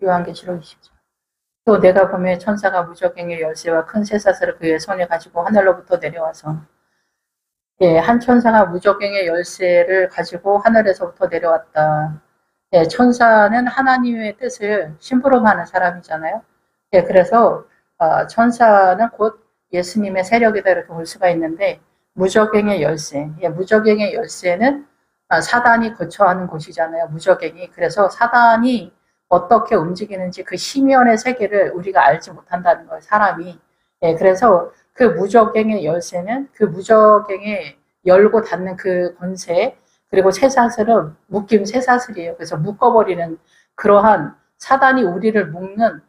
요한계시록 20장. 또 내가 보매 천사가 무저갱의 열쇠와 큰 쇠사슬을 그의 손에 가지고 하늘로부터 내려와서 한 천사가 무저갱의 열쇠를 가지고 하늘에서부터 내려왔다. 천사는 하나님의 뜻을 심부름하는 사람이잖아요. 그래서 천사는 곧 예수님의 세력이다 이렇게 볼 수가 있는데 무저갱의 열쇠, 무저갱의 열쇠는 사단이 거처하는 곳이잖아요. 무저갱이. 그래서 사단이 어떻게 움직이는지 그 심연의 세계를 우리가 알지 못한다는 거예요. 사람이. 그래서 그 무저갱의 열쇠는 그 무저갱에 열고 닫는 그 권세 그리고 쇠사슬은 묶임 쇠사슬이에요. 그래서 묶어버리는 그러한 사단이 우리를 묶는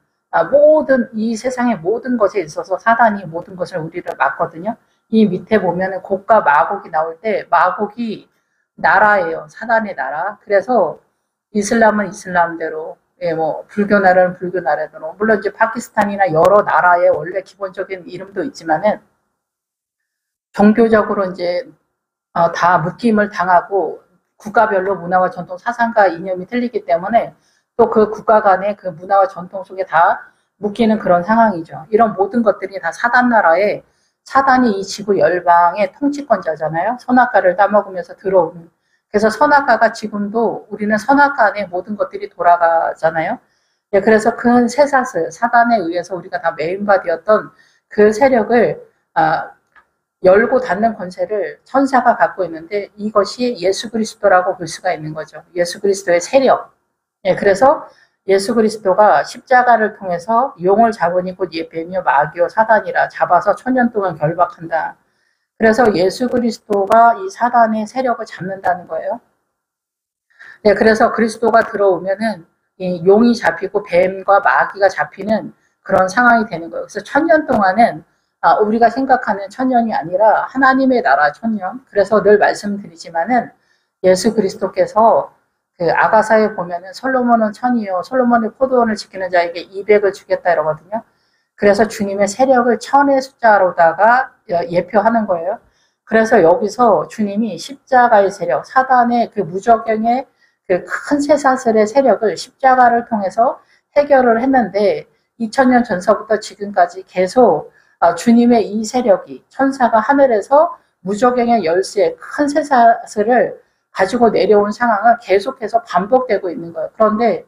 모든 이 세상의 모든 것에 있어서 사단이 모든 것을 우리를 막거든요. 이 밑에 보면은 곡과 마곡이 나올 때 마곡이 나라예요. 사단의 나라. 그래서 이슬람은 이슬람대로 뭐 불교 나라는 불교 나라대로 물론 이제 파키스탄이나 여러 나라의 원래 기본적인 이름도 있지만은 종교적으로 이제 다 묶임을 당하고 국가별로 문화와 전통 사상과 이념이 틀리기 때문에 또 그 국가 간의 그 문화와 전통 속에 다 묶이는 그런 상황이죠. 이런 모든 것들이 다 사단 나라에 사단이 이 지구 열방의 통치권자잖아요. 선악과를 따먹으면서 들어오는. 그래서 선악과가 지금도 우리는 선악과 안에 모든 것들이 돌아가잖아요. 그래서 큰 쇠사슬, 사단에 의해서 우리가 다 메인바디였던 그 세력을 열고 닫는 권세를 천사가 갖고 있는데 이것이 예수 그리스도라고 볼 수가 있는 거죠. 예수 그리스도의 세력. 그래서 예수 그리스도가 십자가를 통해서 용을 잡으니 곧 뱀이요 마귀요 사단이라 잡아서 천년 동안 결박한다. 그래서 예수 그리스도가 이 사단의 세력을 잡는다는 거예요. 그래서 그리스도가 들어오면은 이 용이 잡히고 뱀과 마귀가 잡히는 그런 상황이 되는 거예요. 그래서 천년 동안은 우리가 생각하는 천년이 아니라 하나님의 나라 천년. 그래서 늘 말씀드리지만은 예수 그리스도께서 그 아가사에 보면은 솔로몬은 천이요 솔로몬의 포도원을 지키는 자에게 200을 주겠다 이러거든요. 그래서 주님의 세력을 천의 숫자로다가 예표하는 거예요. 그래서 여기서 주님이 십자가의 세력, 사단의 그 무저갱의 그 큰 쇠사슬의 세력을 십자가를 통해서 해결을 했는데 2000년 전서부터 지금까지 계속 주님의 이 세력이 천사가 하늘에서 무저갱의 열쇠 큰 쇠사슬을 가지고 내려온 상황은 계속해서 반복되고 있는 거예요. 그런데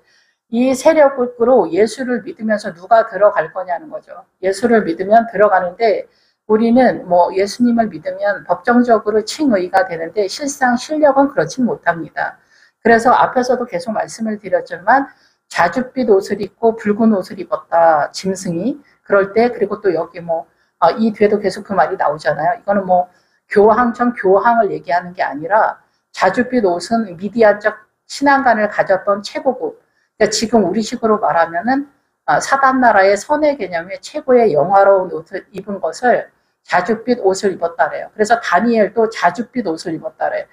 이 세력으로 예수를 믿으면서 누가 들어갈 거냐는 거죠. 예수를 믿으면 들어가는데 우리는 뭐 예수님을 믿으면 법정적으로 칭의가 되는데 실상 실력은 그렇지 못합니다. 그래서 앞에서도 계속 말씀을 드렸지만 자줏빛 옷을 입고 붉은 옷을 입었다. 짐승이. 그럴 때 그리고 또 여기 이 뒤에도 계속 그 말이 나오잖아요. 이거는 교황청 교황을 얘기하는 게 아니라 자줏빛 옷은 미디안적 신앙관을 가졌던 최고급. 그러니까 지금 우리식으로 말하면은 사단 나라의 선의 개념의 최고의 영화로운 옷을 입은 것을 자줏빛 옷을 입었다래요. 그래서 다니엘도 자줏빛 옷을 입었다래요.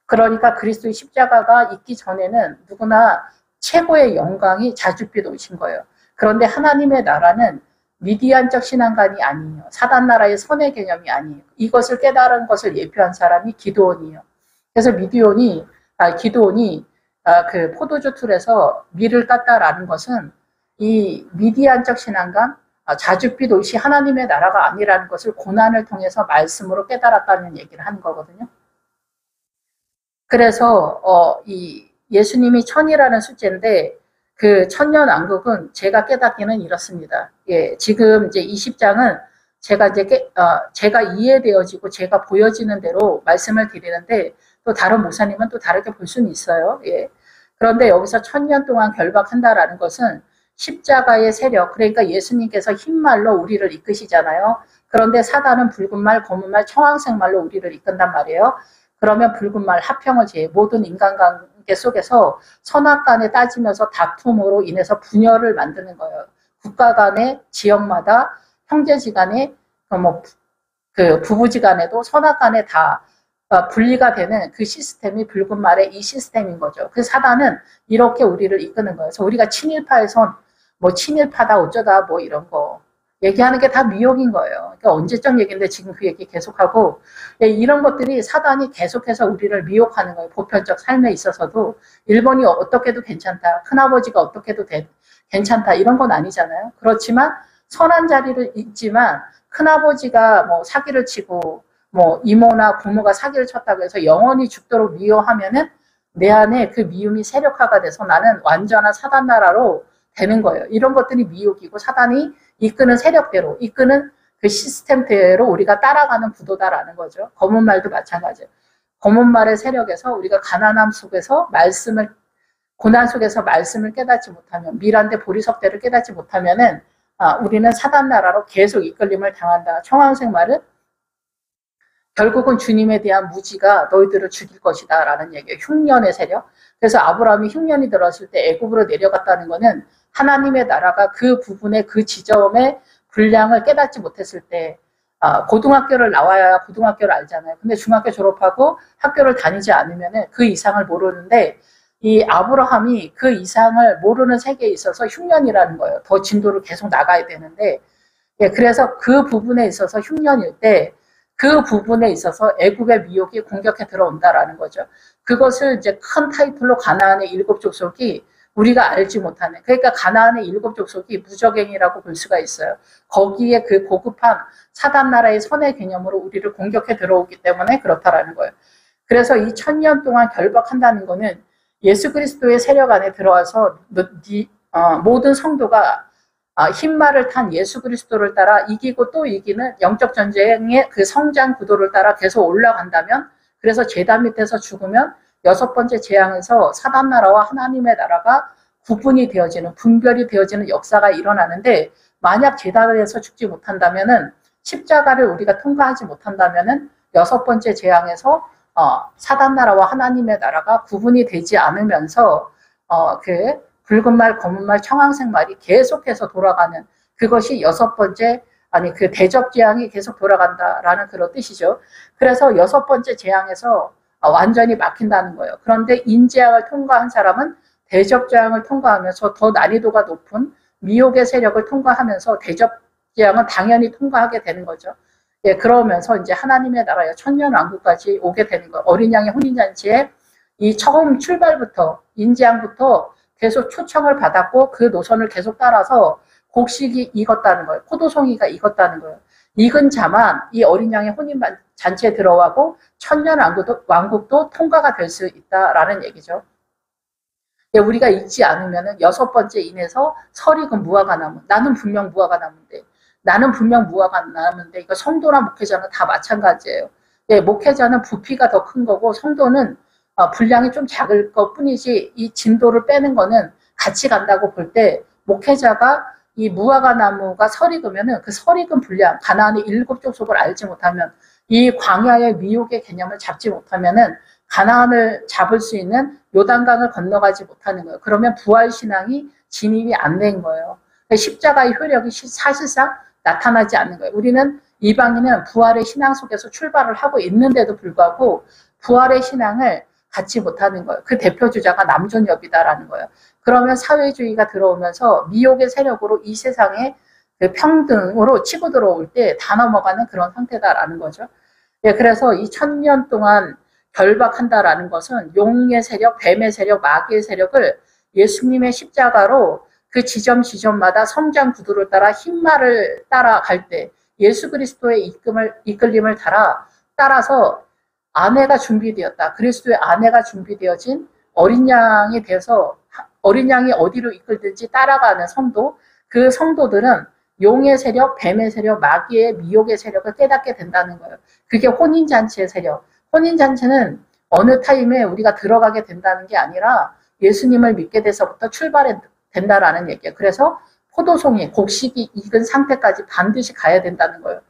그러니까 그리스도의 십자가가 있기 전에는 누구나 최고의 영광이 자줏빛 옷인 거예요. 그런데 하나님의 나라는 미디안적 신앙관이 아니에요. 사단 나라의 선의 개념이 아니에요. 이것을 깨달은 것을 예표한 사람이 기드온이에요. 그래서 기드온이 그 포도주 틀에서 밀을 땄다라는 것은 이 미디안적 신앙관, 자줏빛 옷이 하나님의 나라가 아니라는 것을 고난을 통해서 말씀으로 깨달았다는 얘기를 하는 거거든요. 그래서 이 예수님이 천이라는 숫자인데 그 천년 왕국은 제가 깨닫기는 이렇습니다. 지금 이제 20장은 제가 이해되어지고 제가 보여지는 대로 말씀을 드리는데 또 다른 목사님은 또 다르게 볼 수는 있어요. 그런데 여기서 천년 동안 결박한다라는 것은 십자가의 세력, 그러니까 예수님께서 흰말로 우리를 이끄시잖아요. 그런데 사단은 붉은 말, 검은 말, 청황색 말로 우리를 이끈단 말이에요. 그러면 붉은 말, 합평을 제해 모든 인간관계 속에서 선악간에 따지면서 다툼으로 인해서 분열을 만드는 거예요. 국가 간의 지역마다 형제지간에 그 부부지간에도 선악간에 다 분리가 되는 그 시스템이 붉은 말의 이 시스템인 거죠. 그래서 사단은 이렇게 우리를 이끄는 거예요. 그래서 우리가 친일파에선 친일파다 어쩌다 이런 거 얘기하는 게 다 미혹인 거예요. 그러니까 언제적 얘기인데 지금 그 얘기 계속하고, 이런 것들이 사단이 계속해서 우리를 미혹하는 거예요. 보편적 삶에 있어서도 일본이 어떻게 해도 괜찮다, 큰아버지가 어떻게 해도 괜찮다, 이런 건 아니잖아요. 그렇지만 선한 자리를 있지만 큰아버지가 뭐 사기를 치고 뭐 이모나 부모가 사기를 쳤다고 해서 영원히 죽도록 미워하면은 내 안에 그 미움이 세력화가 돼서 나는 완전한 사단 나라로 되는 거예요. 이런 것들이 미혹이고 사단이 이끄는 세력대로, 이끄는 그 시스템대로 우리가 따라가는 구도다라는 거죠. 검은 말도 마찬가지예요. 검은 말의 세력에서 우리가 가난함 속에서 말씀을, 고난 속에서 말씀을 깨닫지 못하면, 미란대 보리석대를 깨닫지 못하면은 우리는 사단 나라로 계속 이끌림을 당한다. 청황색 말은 결국은 주님에 대한 무지가 너희들을 죽일 것이다 라는 얘기예요. 흉년의 세력. 그래서 아브라함이 흉년이 들었을 때 애굽으로 내려갔다는 거는 하나님의 나라가 그 부분의 그 지점의 분량을 깨닫지 못했을 때, 고등학교를 나와야 고등학교를 알잖아요. 근데 중학교 졸업하고 학교를 다니지 않으면 그 이상을 모르는데, 이 아브라함이 그 이상을 모르는 세계에 있어서 흉년이라는 거예요. 더 진도를 계속 나가야 되는데, 그래서 그 부분에 있어서 흉년일 때 그 부분에 있어서 애굽의 미혹이 공격해 들어온다라는 거죠. 그것을 이제 큰 타이틀로 가나안의 7 족속이 우리가 알지 못하는, 그러니까 가나안의 7 족속이 무적행이라고 볼 수가 있어요. 거기에 그 고급한 사단 나라의 선의 개념으로 우리를 공격해 들어오기 때문에 그렇다라는 거예요. 그래서 이 1000년 동안 결박한다는 거는 예수 그리스도의 세력 안에 들어와서 모든 성도가 흰말을 탄 예수 그리스도를 따라 이기고 또 이기는 영적 전쟁의 그 성장 구도를 따라 계속 올라간다면, 그래서 제단 밑에서 죽으면 6번째 재앙에서 사단 나라와 하나님의 나라가 구분이 되어지는, 분별이 되어지는 역사가 일어나는데, 만약 제단에서 죽지 못한다면은, 십자가를 우리가 통과하지 못한다면은 6번째 재앙에서 사단 나라와 하나님의 나라가 구분이 되지 않으면서 그 붉은 말, 검은 말, 청황색 말이 계속해서 돌아가는, 그것이 6번째, 그 대접 재앙이 계속 돌아간다라는 그런 뜻이죠. 그래서 6번째 재앙에서 완전히 막힌다는 거예요. 그런데 인재앙을 통과한 사람은 대접 재앙을 통과하면서 더 난이도가 높은 미혹의 세력을 통과하면서 대접 재앙은 당연히 통과하게 되는 거죠. 그러면서 이제 하나님의 나라의 천년 왕국까지 오게 되는 거예요. 어린 양의 혼인잔치에 이 처음 출발부터, 인재앙부터 계속 초청을 받았고 그 노선을 계속 따라서 곡식이 익었다는 거예요. 포도송이가 익었다는 거예요. 익은 자만 이 어린 양의 혼인 잔치에 들어가고 천년 왕국도 통과가 될 수 있다라는 얘기죠. 우리가 읽지 않으면 6번째 인에서 설익은 무화과 나무. 나는 분명 무화과 나무인데, 이거 성도나 목회자는 다 마찬가지예요. 목회자는 부피가 더 큰 거고 성도는 분량이 좀 작을 것 뿐이지, 이 진도를 빼는 거는 같이 간다고 볼 때, 목회자가 이 무화과 나무가 설익으면은 그 설익은 분량, 가나안의 7 족속을 알지 못하면, 이 광야의 미혹의 개념을 잡지 못하면은 가나안을 잡을 수 있는 요단강을 건너가지 못하는 거예요. 그러면 부활신앙이 진입이 안 된 거예요. 십자가의 효력이 사실상 나타나지 않는 거예요. 우리는 이방인은 부활의 신앙 속에서 출발을 하고 있는데도 불구하고 부활의 신앙을 갖지 못하는 거예요. 그 대표 주자가 남존여비다라는 거예요. 그러면 사회주의가 들어오면서 미혹의 세력으로 이 세상에 그 평등으로 치고 들어올 때 다 넘어가는 그런 상태다라는 거죠. 그래서 이 1000년 동안 결박한다라는 것은 용의 세력, 뱀의 세력, 마귀의 세력을 예수님의 십자가로 그 지점마다 성장 구도를 따라 흰말을 따라갈 때, 예수 그리스도의 이끌림을 따라서 아내가 준비되었다. 그리스도의 아내가 준비되어진 어린 양이 되어서 어린 양이 어디로 이끌든지 따라가는 성도, 그 성도들은 용의 세력, 뱀의 세력, 마귀의 미혹의 세력을 깨닫게 된다는 거예요. 그게 혼인잔치의 세력. 혼인잔치는 어느 타임에 우리가 들어가게 된다는 게 아니라 예수님을 믿게 돼서부터 출발해 된다라는 얘기예요. 그래서 포도송이, 곡식이 익은 상태까지 반드시 가야 된다는 거예요.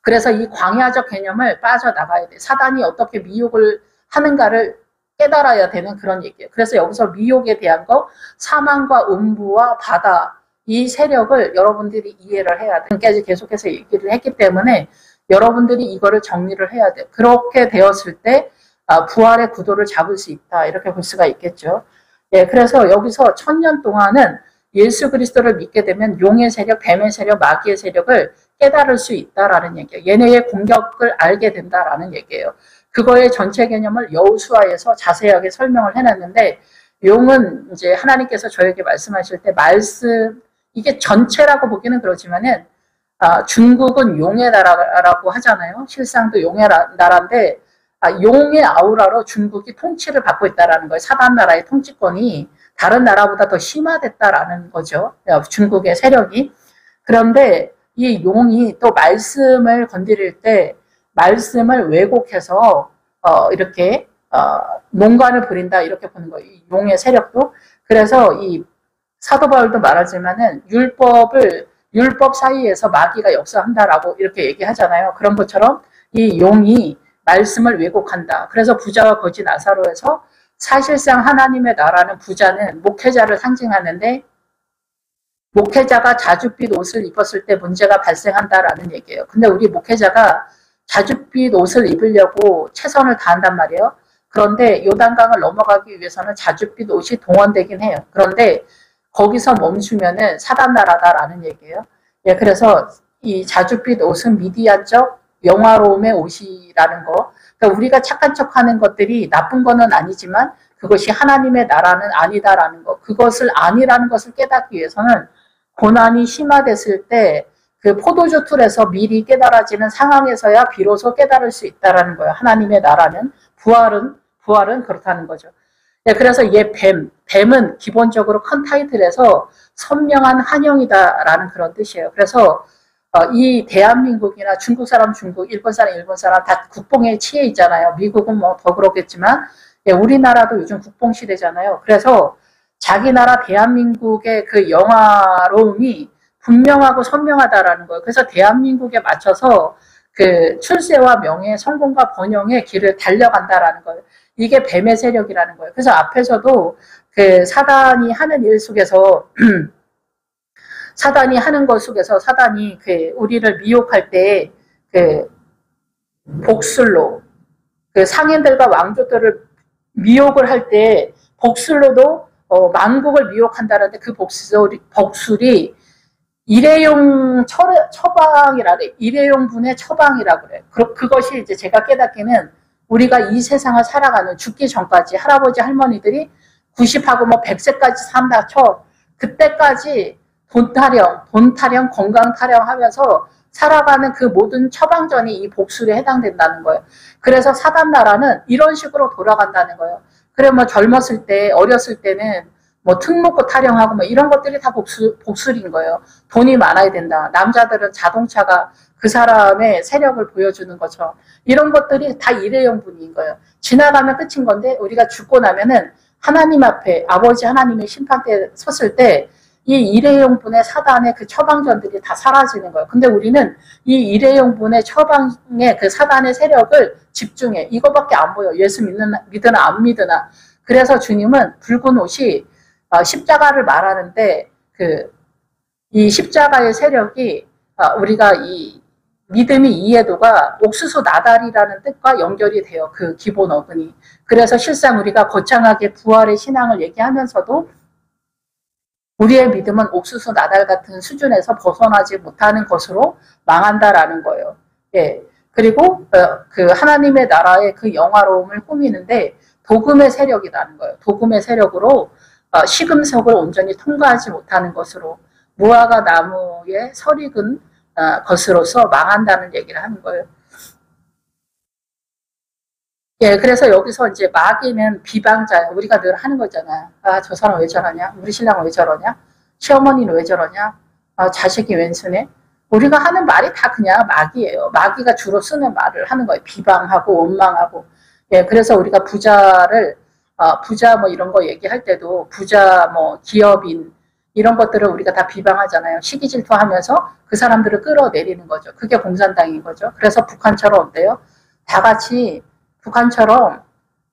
그래서 이 광야적 개념을 빠져나가야 돼. 사단이 어떻게 미혹을 하는가를 깨달아야 되는 그런 얘기예요. 그래서 여기서 미혹에 대한 거, 사망과 음부와 바다, 이 세력을 여러분들이 이해를 해야 돼. 지금까지 계속해서 얘기를 했기 때문에 여러분들이 이거를 정리를 해야 돼. 그렇게 되었을 때 부활의 구도를 잡을 수 있다. 이렇게 볼 수가 있겠죠. 그래서 여기서 1000년 동안은 예수 그리스도를 믿게 되면 용의 세력, 뱀의 세력, 마귀의 세력을 깨달을 수 있다라는 얘기예요. 얘네의 공격을 알게 된다라는 얘기예요. 그거의 전체 개념을 여호수아에서 자세하게 설명을 해놨는데, 용은 이제 하나님께서 저에게 말씀하실 때 이게 전체라고 보기는 그렇지만은, 중국은 용의 나라라고 하잖아요. 실상도 용의 나라인데, 용의 아우라로 중국이 통치를 받고 있다라는 거예요. 사단 나라의 통치권이 다른 나라보다 더 심화됐다라는 거죠. 중국의 세력이. 그런데 이 용이 또 말씀을 건드릴 때 말씀을 왜곡해서 이렇게 농간을 부린다 이렇게 보는 거예요. 이 용의 세력도. 그래서 이 사도 바울도 말하지만은 율법 사이에서 마귀가 역사한다라고 이렇게 얘기하잖아요. 그런 것처럼 이 용이 말씀을 왜곡한다. 그래서 부자와 거지 나사로에서 사실상 하나님의 나라는 부자는 목회자를 상징하는데, 목회자가 자줏빛 옷을 입었을 때 문제가 발생한다라는 얘기예요. 근데 우리 목회자가 자줏빛 옷을 입으려고 최선을 다한단 말이에요. 그런데 요단강을 넘어가기 위해서는 자줏빛 옷이 동원되긴 해요. 그런데 거기서 멈추면은 사단 나라다라는 얘기예요. 예, 그래서 이 자줏빛 옷은 미디안적 영화로움의 옷이라는 거. 그러니까 우리가 착한 척하는 것들이 나쁜 거는 아니지만 그것이 하나님의 나라는 아니다라는 거. 그것을 아니라는 것을 깨닫기 위해서는 고난이 심화됐을 때 그 포도주 틀에서 미리 깨달아지는 상황에서야 비로소 깨달을 수 있다라는 거예요. 하나님의 나라는 부활은 그렇다는 거죠. 네, 그래서 뱀은 기본적으로 큰 타이틀에서 선명한 환영이다라는 그런 뜻이에요. 그래서 이 대한민국이나 중국 사람 중국, 일본 사람 다 국뽕에 취해 있잖아요. 미국은 뭐 더 그렇겠지만, 예, 우리나라도 요즘 국뽕 시대잖아요. 그래서 자기 나라 대한민국의 그 영화로움이 분명하고 선명하다라는 거예요. 그래서 대한민국에 맞춰서 그 출세와 명예, 성공과 번영의 길을 달려간다라는 거예요. 이게 뱀의 세력이라는 거예요. 그래서 앞에서도 그 사단이 하는 일 속에서 사단이 하는 것 속에서 사단이 그 우리를 미혹할 때 그 복술로 그 상인들과 왕족들을 미혹을 할 때 복술로도 만국을 미혹한다는데 그 복술이 일회용 처방이라 그래. 일회용분의 처방이라 그래. 그것이 이제 제가 깨닫기는 우리가 이 세상을 살아가는 죽기 전까지 할아버지 할머니들이 90하고 뭐 100세까지 산다 쳐. 그때까지 돈 타령, 건강 타령하면서 살아가는 그 모든 처방전이 이 복술에 해당된다는 거예요. 그래서 사단 나라는 이런 식으로 돌아간다는 거예요. 그래 뭐 젊었을 때, 어렸을 때는 뭐 특목고 타령하고 뭐 이런 것들이 다 복술인 거예요. 돈이 많아야 된다. 남자들은 자동차가 그 사람의 세력을 보여주는 것처럼 이런 것들이 다 일회용분인 거예요. 지나가면 끝인 건데 우리가 죽고 나면은 하나님 앞에 아버지 하나님의 심판대에 섰을 때 이 일회용분의 사단의 그 처방전들이 다 사라지는 거예요. 근데 우리는 이 일회용분의 처방의 그 사단의 세력을 집중해. 이거밖에 안 보여. 예수 믿으나 안 믿으나. 그래서 주님은 붉은 옷이 십자가를 말하는데 이 십자가의 세력이 우리가 이 믿음의 이해도가 옥수수 나달이라는 뜻과 연결이 돼요. 그 기본 어근이. 그래서 실상 우리가 거창하게 부활의 신앙을 얘기하면서도 우리의 믿음은 옥수수 나달 같은 수준에서 벗어나지 못하는 것으로 망한다라는 거예요. 예. 그리고 그 하나님의 나라의 그 영화로움을 꾸미는데 도금의 세력이라는 거예요. 도금의 세력으로 시금석을 온전히 통과하지 못하는 것으로 무화과 나무에 설익은 것으로서 망한다는 얘기를 하는 거예요. 예, 그래서 여기서 이제 마귀는 비방자예요. 우리가 늘 하는 거잖아요. 저 사람 왜 저러냐? 우리 신랑은 왜 저러냐? 시어머니는 왜 저러냐? 자식이 웬수네? 우리가 하는 말이 다 그냥 마귀예요. 마귀가 주로 쓰는 말을 하는 거예요. 비방하고 원망하고. 예, 그래서 우리가 부자 뭐 이런 거 얘기할 때도 부자 뭐 기업인 이런 것들을 우리가 다 비방하잖아요. 시기 질투하면서 그 사람들을 끌어내리는 거죠. 그게 공산당인 거죠. 그래서 북한처럼 어때요? 다 같이 북한처럼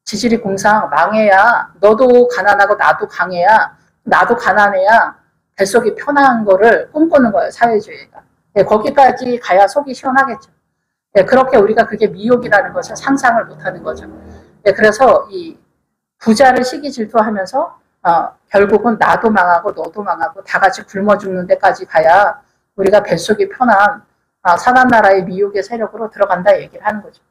지지리 공상 망해야 너도 가난하고 나도 강해야 나도 가난해야 뱃속이 편한 거를 꿈꾸는 거예요. 사회주의가. 네, 거기까지 가야 속이 시원하겠죠. 네, 그렇게 우리가 그게 미혹이라는 것을 상상을 못하는 거죠. 네, 그래서 이 부자를 시기 질투하면서 결국은 나도 망하고 너도 망하고 다 같이 굶어 죽는 데까지 가야 우리가 뱃속이 편한 사단 나라의 미혹의 세력으로 들어간다 얘기를 하는 거죠.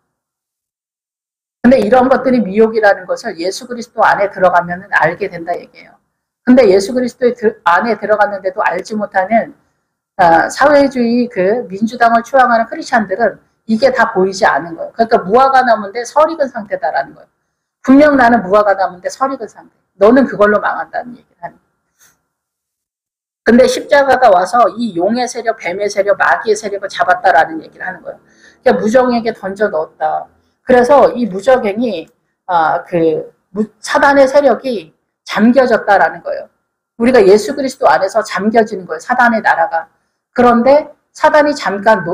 근데 이런 것들이 미혹이라는 것을 예수 그리스도 안에 들어가면 알게 된다 얘기예요. 근데 예수 그리스도 안에 들어갔는데도 알지 못하는 사회주의 그 민주당을 추앙하는 크리스찬들은 이게 다 보이지 않은 거예요. 그러니까 무화과 나무인데 설익은 상태다라는 거예요. 분명 나는 무화과 나무인데 설익은 상태. 너는 그걸로 망한다는 얘기를 하는 거예요. 근데 십자가가 와서 이 용의 세력, 뱀의 세력, 마귀의 세력을 잡았다라는 얘기를 하는 거예요. 그러니까 무정에게 던져 넣었다. 그래서 이 무적행이 사단의 세력이 잠겨졌다라는 거예요. 우리가 예수 그리스도 안에서 잠겨지는 거예요. 사단의 나라가. 그런데 사단이 잠깐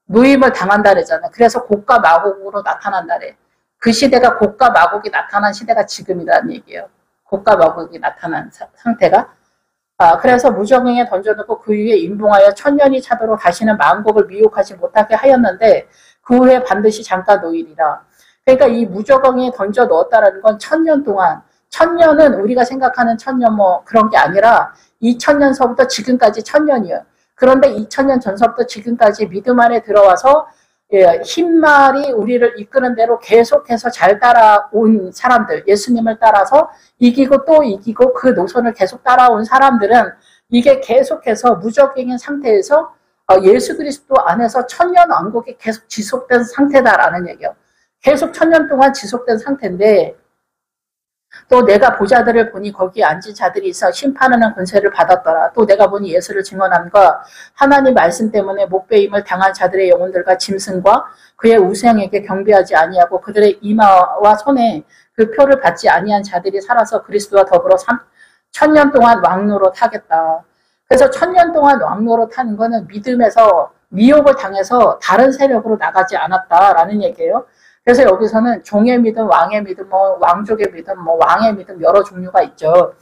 노임을 당한다 그러잖아요. 그래서 곡과 마곡으로 나타난다래. 그 시대가 곡과 마곡이 나타난 시대가 지금이라는 얘기예요. 곡과 마곡이 나타난 상태가. 그래서 무정행에 던져놓고 그 위에 임봉하여 천년이 차도록 다시는 만국을 미혹하지 못하게 하였는데 그 후에 반드시 잠깐 놓이리라. 그러니까 이 무저갱에 던져 넣었다라는 건 1000년 동안, 1000년은 우리가 생각하는 1000년 뭐 그런 게 아니라 2000년서부터 지금까지 1000년이에요. 그런데 2000년 전서부터 지금까지 믿음 안에 들어와서 흰말이 우리를 이끄는 대로 계속해서 잘 따라온 사람들, 예수님을 따라서 이기고 또 이기고 그 노선을 계속 따라온 사람들은 이게 계속해서 무저갱인 상태에서 예수 그리스도 안에서 1000년 왕국이 계속 지속된 상태다라는 얘기예요. 계속 1000년 동안 지속된 상태인데 또 내가 보자들을 보니 거기에 앉은 자들이 있어 심판하는 권세를 받았더라. 또 내가 보니 예수를 증언함과 하나님 말씀 때문에 목배임을 당한 자들의 영혼들과 짐승과 그의 우상에게 경배하지 아니하고 그들의 이마와 손에 그 표를 받지 아니한 자들이 살아서 그리스도와 더불어 1000년 동안 왕노로 타겠다. 그래서 1000년 동안 왕노로 타는 거는 믿음에서 미혹을 당해서 다른 세력으로 나가지 않았다라는 얘기예요. 그래서 여기서는 종의 믿음, 왕의 믿음, 뭐 왕족의 믿음, 뭐 왕의 믿음 여러 종류가 있죠.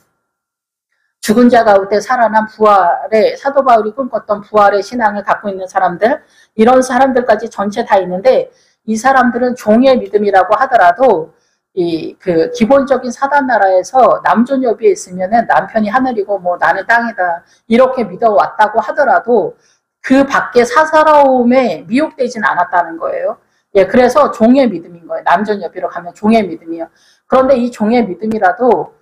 죽은 자 가운데 살아난 부활의 사도 바울이 꿈꿨던 부활의 신앙을 갖고 있는 사람들, 이런 사람들까지 전체 다 있는데 이 사람들은 종의 믿음이라고 하더라도 그 기본적인 사단 나라에서 남존 여비에 있으면은 남편이 하늘이고 뭐 나는 땅이다 이렇게 믿어왔다고 하더라도 그 밖에 사사로움에 미혹되진 않았다는 거예요. 예, 그래서 종의 믿음인 거예요. 남존 여비로 가면 종의 믿음이에요. 그런데 이 종의 믿음이라도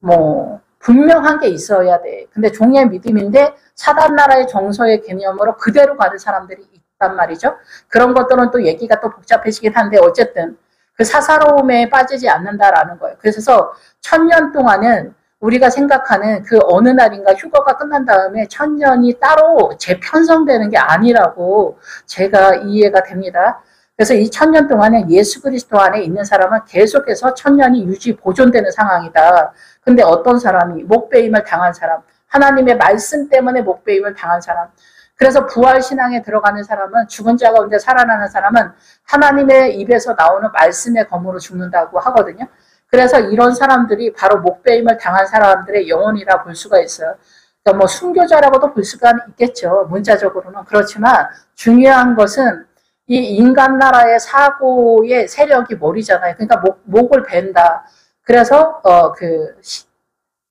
뭐 분명한 게 있어야 돼. 근데 종의 믿음인데 사단 나라의 정서의 개념으로 그대로 가는 사람들이 있단 말이죠. 그런 것들은 또 얘기가 또 복잡해지긴 한데 어쨌든 그 사사로움에 빠지지 않는다라는 거예요. 그래서 1000년 동안은 우리가 생각하는 그 어느 날인가 휴거가 끝난 다음에 1000년이 따로 재편성되는 게 아니라고 제가 이해가 됩니다. 그래서 이 1000년 동안에 예수 그리스도 안에 있는 사람은 계속해서 1000년이 유지 보존되는 상황이다. 근데 어떤 사람이 목배임을 당한 사람, 하나님의 말씀 때문에 목배임을 당한 사람, 그래서 부활신앙에 들어가는 사람은 죽은 자 가운데 살아나는 사람은 하나님의 입에서 나오는 말씀의 검으로 죽는다고 하거든요. 그래서 이런 사람들이 바로 목배임을 당한 사람들의 영혼이라 볼 수가 있어요. 그러니까 뭐 순교자라고도 볼 수가 있겠죠. 문자적으로는. 그렇지만 중요한 것은 이 인간 나라의 사고의 세력이 머리잖아요. 그러니까 목을 벤다. 그래서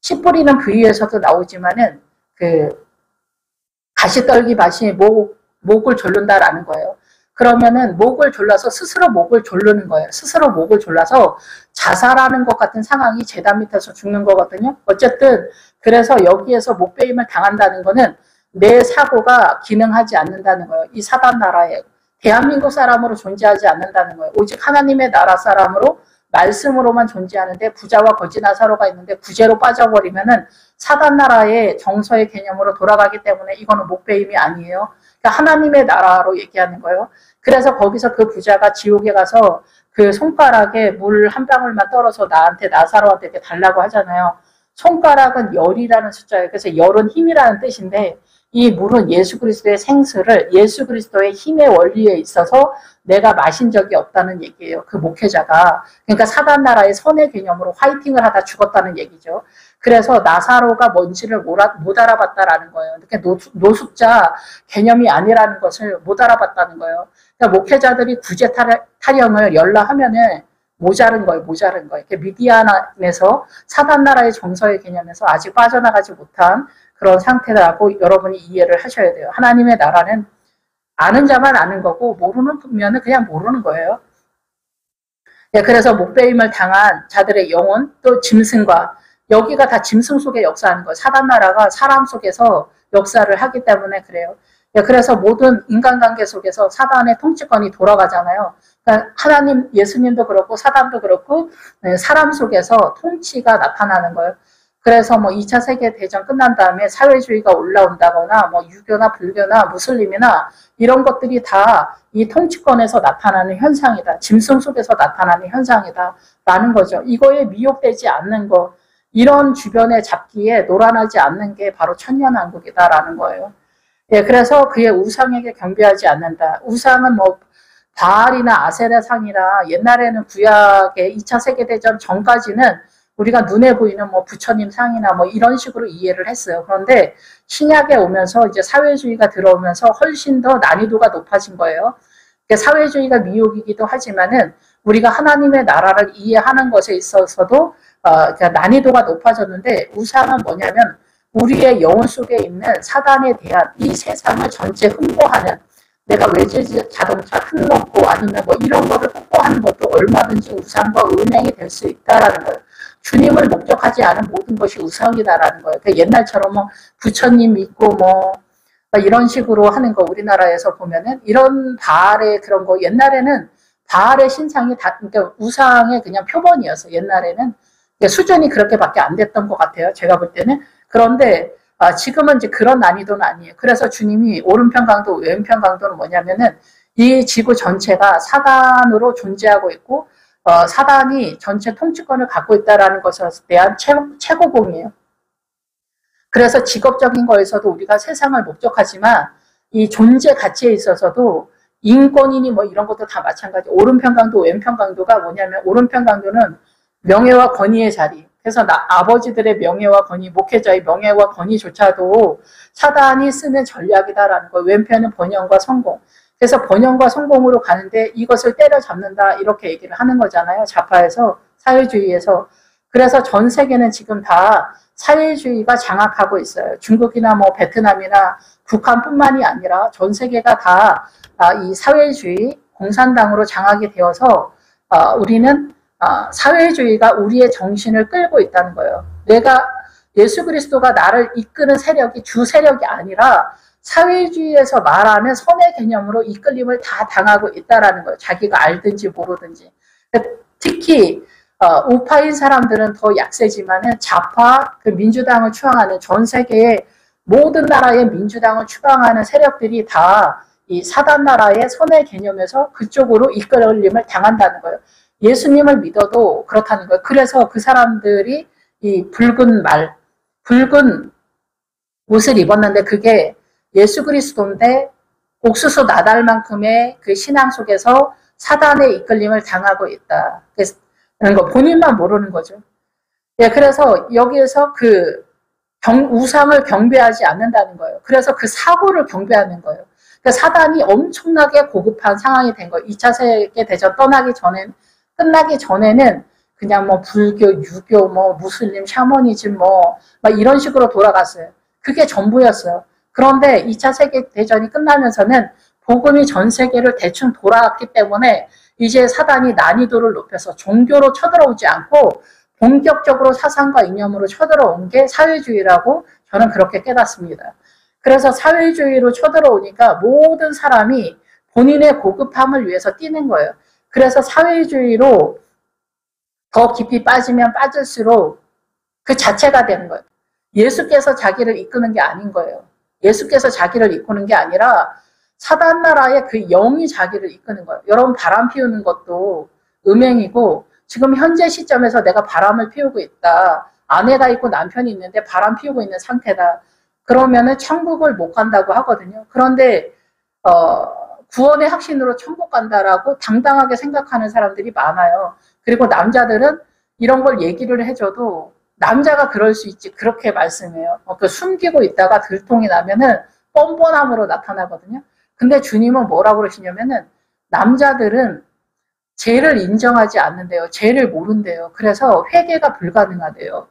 씨 뿌리는 부위에서도 나오지만은 가시떨기 맛이 목을 졸른다라는 거예요. 그러면은 목을 졸라서 스스로 목을 졸르는 거예요. 스스로 목을 졸라서 자살하는 것 같은 상황이 제단 밑에서 죽는 거거든요. 어쨌든 그래서 여기에서 목배임을 당한다는 거는 내 사고가 기능하지 않는다는 거예요. 이 사단 나라에 대한민국 사람으로 존재하지 않는다는 거예요. 오직 하나님의 나라 사람으로 말씀으로만 존재하는데 부자와 거지나사로가 있는데 구제로 빠져버리면은 사단 나라의 정서의 개념으로 돌아가기 때문에 이거는 목배임이 아니에요. 그러니까 하나님의 나라로 얘기하는 거예요. 그래서 거기서 그 부자가 지옥에 가서 그 손가락에 물 한 방울만 떨어서 나사로한테 이렇게 달라고 하잖아요. 손가락은 열이라는 숫자예요. 그래서 열은 힘이라는 뜻인데 이 물은 예수 그리스도의 생수를 예수 그리스도의 힘의 원리에 있어서 내가 마신 적이 없다는 얘기예요. 그 목회자가. 그러니까 사단 나라의 선의 개념으로 화이팅을 하다 죽었다는 얘기죠. 그래서 나사로가 뭔지를 못 알아봤다라는 거예요. 그러니까 노숙자 개념이 아니라는 것을 못 알아봤다는 거예요. 그러니까 목회자들이 구제 타령을 열라 하면은 모자른 거예요. 모자른 거예요. 미디안에서 사단 나라의 정서의 개념에서 아직 빠져나가지 못한 그런 상태라고 여러분이 이해를 하셔야 돼요. 하나님의 나라는 아는 자만 아는 거고 모르는 그냥 모르는 거예요. 예, 그래서 목배임을 당한 자들의 영혼 또 짐승과 여기가 다 짐승 속에 역사하는 거예요. 사단 나라가 사람 속에서 역사를 하기 때문에 그래요. 예, 그래서 모든 인간관계 속에서 사단의 통치권이 돌아가잖아요. 그러니까 하나님, 예수님도 그렇고 사단도 그렇고 사람 속에서 통치가 나타나는 거예요. 그래서 뭐 2차 세계대전 끝난 다음에 사회주의가 올라온다거나 뭐 유교나 불교나 무슬림이나 이런 것들이 다 이 통치권에서 나타나는 현상이다. 짐승 속에서 나타나는 현상이다. 라는 거죠. 이거에 미혹되지 않는 거, 이런 주변의 잡기에 놀아나지 않는 게 바로 천년왕국이다라는 거예요. 예, 그래서 그의 우상에게 경배하지 않는다. 우상은 뭐 바알이나 아세라 상이라 옛날에는 구약의 2차 세계대전 전까지는 우리가 눈에 보이는 뭐 부처님 상이나 뭐 이런 식으로 이해를 했어요. 그런데 신약에 오면서 이제 사회주의가 들어오면서 훨씬 더 난이도가 높아진 거예요. 사회주의가 미혹이기도 하지만은 우리가 하나님의 나라를 이해하는 것에 있어서도 난이도가 높아졌는데 우상은 뭐냐면 우리의 영혼 속에 있는 사단에 대한 이 세상을 전체 흠모하는 내가 외제 자동차 흠먹고 아니면 뭐 이런 거를 흠모하는 것도 얼마든지 우상과 은행이 될 수 있다라는 거예요. 주님을 목적하지 않은 모든 것이 우상이다라는 거예요. 그러니까 옛날처럼 뭐 부처님 믿고 뭐 이런 식으로 하는 거 우리나라에서 보면은 이런 바알의 그런 거 옛날에는 바알의 신상이 다 그러니까 우상의 그냥 표본이었어요. 옛날에는 그러니까 수준이 그렇게밖에 안 됐던 것 같아요. 제가 볼 때는. 그런데 지금은 이제 그런 난이도는 아니에요. 그래서 주님이 오른편 강도, 왼편 강도는 뭐냐면은 이 지구 전체가 사단으로 존재하고 있고 사단이 전체 통치권을 갖고 있다는 것에 대한 최고봉이에요. 그래서 직업적인 거에서도 우리가 세상을 목적하지만 이 존재 가치에 있어서도 인권이니 뭐 이런 것도 다 마찬가지. 오른편 강도, 왼편 강도가 뭐냐면 오른편 강도는 명예와 권위의 자리. 그래서 아버지들의 명예와 권위, 목회자의 명예와 권위조차도 사단이 쓰는 전략이다라는 거예요. 왼편은 번영과 성공. 그래서 번영과 성공으로 가는데 이것을 때려잡는다 이렇게 얘기를 하는 거잖아요. 좌파에서, 사회주의에서. 그래서 전 세계는 지금 다 사회주의가 장악하고 있어요. 중국이나 뭐 베트남이나 북한뿐만이 아니라 전 세계가 다 이 사회주의 공산당으로 장악이 되어서 우리는 사회주의가 우리의 정신을 끌고 있다는 거예요. 예수 그리스도가 나를 이끄는 세력이 주 세력이 아니라 사회주의에서 말하는 선의 개념으로 이끌림을 다 당하고 있다는 거예요. 자기가 알든지 모르든지. 특히 우파인 사람들은 더 약세지만은 좌파 그 민주당을 추앙하는 전 세계의 모든 나라의 민주당을 추앙하는 세력들이 다 이 사단 나라의 선의 개념에서 그쪽으로 이끌림을 당한다는 거예요. 예수님을 믿어도 그렇다는 거예요. 그래서 그 사람들이 이 붉은 옷을 입었는데 그게 예수 그리스도인데 옥수수 나달만큼의 그 신앙 속에서 사단의 이끌림을 당하고 있다. 그런 거 본인만 모르는 거죠. 예, 그래서 여기에서 우상을 경배하지 않는다는 거예요. 그래서 그 사고를 경배하는 거예요. 그러니까 사단이 엄청나게 고급한 상황이 된 거예요. 2차 세계대전 끝나기 전에는 그냥 뭐 불교, 유교, 뭐 무슬림, 샤머니즘 막 이런 식으로 돌아갔어요. 그게 전부였어요. 그런데 2차 세계대전이 끝나면서는 복음이 전 세계를 대충 돌아왔기 때문에 이제 사단이 난이도를 높여서 종교로 쳐들어오지 않고 본격적으로 사상과 이념으로 쳐들어온 게 사회주의라고 저는 그렇게 깨닫습니다. 그래서 사회주의로 쳐들어오니까 모든 사람이 본인의 고급함을 위해서 뛰는 거예요. 그래서 사회주의로 더 깊이 빠지면 빠질수록 그 자체가 되는 거예요. 예수께서 자기를 이끄는 게 아닌 거예요. 예수께서 자기를 이끄는 게 아니라 사단 나라의 그 영이 자기를 이끄는 거예요. 여러분 바람 피우는 것도 음행이고 지금 현재 시점에서 내가 바람을 피우고 있다. 아내가 있고 남편이 있는데 바람 피우고 있는 상태다. 그러면은 천국을 못 간다고 하거든요. 그런데 구원의 확신으로 천국 간다라고 당당하게 생각하는 사람들이 많아요. 그리고 남자들은 이런 걸 얘기를 해줘도 남자가 그럴 수 있지 그렇게 말씀해요. 숨기고 있다가 들통이 나면은 뻔뻔함으로 나타나거든요. 근데 주님은 뭐라고 그러시냐면은 남자들은 죄를 인정하지 않는데요. 죄를 모른대요. 그래서 회개가 불가능하대요.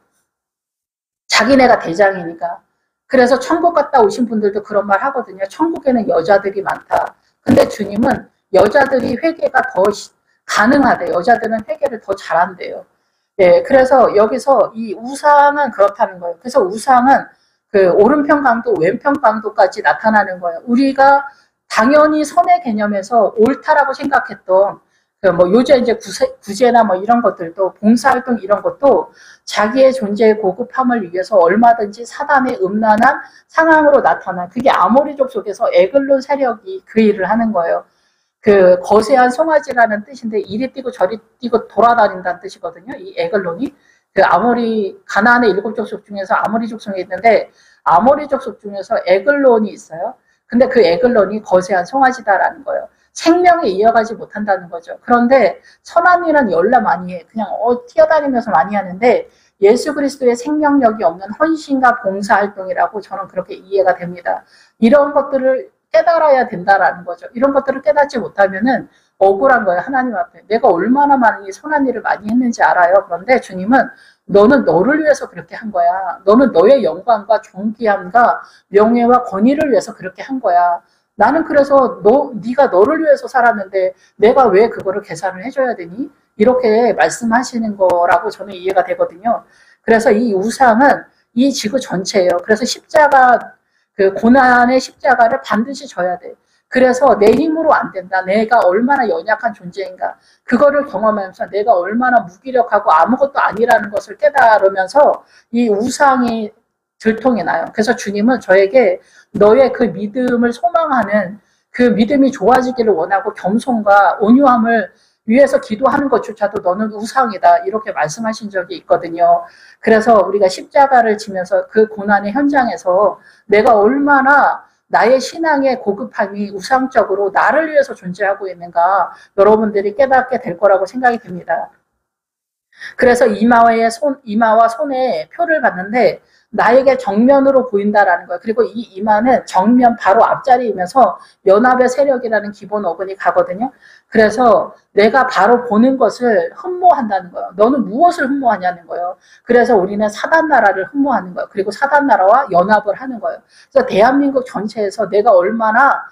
자기네가 대장이니까. 그래서 천국 갔다 오신 분들도 그런 말 하거든요. 천국에는 여자들이 많다. 근데 주님은 여자들이 회개가 더 가능하대요. 여자들은 회개를 더 잘한대요. 예, 그래서 여기서 이 우상은 그렇다는 거예요. 그래서 우상은 그 오른편 강도, 왼편 강도까지 나타나는 거예요. 우리가 당연히 선의 개념에서 옳다라고 생각했던 뭐 요즘 이제 구제나 뭐 이런 것들도 봉사활동 이런 것도 자기의 존재의 고급함을 위해서 얼마든지 사단의 음란한 상황으로 나타나 그게 아모리족 속에서 에글론 세력이 그 일을 하는 거예요. 그 거세한 송아지라는 뜻인데 이리 뛰고 저리 뛰고 돌아다닌다는 뜻이거든요. 이 에글론이 그 아모리 가나안의 7족속 중에서 아모리 족속이 있는데 아모리 족속 중에서 에글론이 있어요. 근데 그 에글론이 거세한 송아지다라는 거예요. 생명에 이어가지 못한다는 거죠. 그런데 선한 일은 열나 많이 해. 그냥 뛰어다니면서 많이 하는데 예수 그리스도의 생명력이 없는 헌신과 봉사활동이라고 저는 그렇게 이해가 됩니다. 이런 것들을 깨달아야 된다라는 거죠. 이런 것들을 깨닫지 못하면은 억울한 거예요. 하나님 앞에. 내가 얼마나 많이 선한 일을 많이 했는지 알아요. 그런데 주님은 너는 너를 위해서 그렇게 한 거야. 너는 너의 영광과 존귀함과 명예와 권위를 위해서 그렇게 한 거야. 나는 그래서 네가 너를 위해서 살았는데 내가 왜 그거를 계산을 해줘야 되니? 이렇게 말씀하시는 거라고 저는 이해가 되거든요. 그래서 이 우상은 이 지구 전체예요. 그래서 십자가 그 고난의 십자가를 반드시 져야 돼. 그래서 내 힘으로 안 된다. 내가 얼마나 연약한 존재인가. 그거를 경험하면서 내가 얼마나 무기력하고 아무것도 아니라는 것을 깨달으면서 이 우상이 들통이 나요. 그래서 주님은 저에게 너의 그 믿음을 소망하는 그 믿음이 좋아지기를 원하고 겸손과 온유함을 위해서 기도하는 것조차도 너는 우상이다. 이렇게 말씀하신 적이 있거든요. 그래서 우리가 십자가를 지면서 그 고난의 현장에서 내가 얼마나 나의 신앙의 고급함이 우상적으로 나를 위해서 존재하고 있는가 여러분들이 깨닫게 될 거라고 생각이 듭니다. 그래서 이마와 손에 표를 봤는데 나에게 정면으로 보인다라는 거예요. 그리고 이 이마는 정면 바로 앞자리이면서 연합의 세력이라는 기본 어근이 가거든요. 그래서 내가 바로 보는 것을 흠모한다는 거예요. 너는 무엇을 흠모하냐는 거예요. 그래서 우리는 사단 나라를 흠모하는 거예요. 그리고 사단 나라와 연합을 하는 거예요. 그래서 대한민국 전체에서 내가 얼마나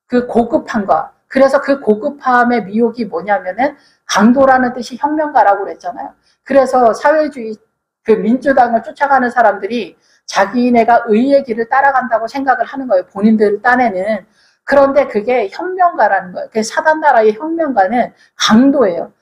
그 고급함과 그래서 그 고급함의 미혹이 뭐냐면은 강도라는 뜻이 혁명가라고 그랬잖아요. 그래서 사회주의 그 민주당을 쫓아가는 사람들이 자기네가 의의 길을 따라간다고 생각을 하는 거예요. 본인들 딴에는. 그런데 그게 혁명가라는 거예요. 그 사단 나라의 혁명가는 강도예요.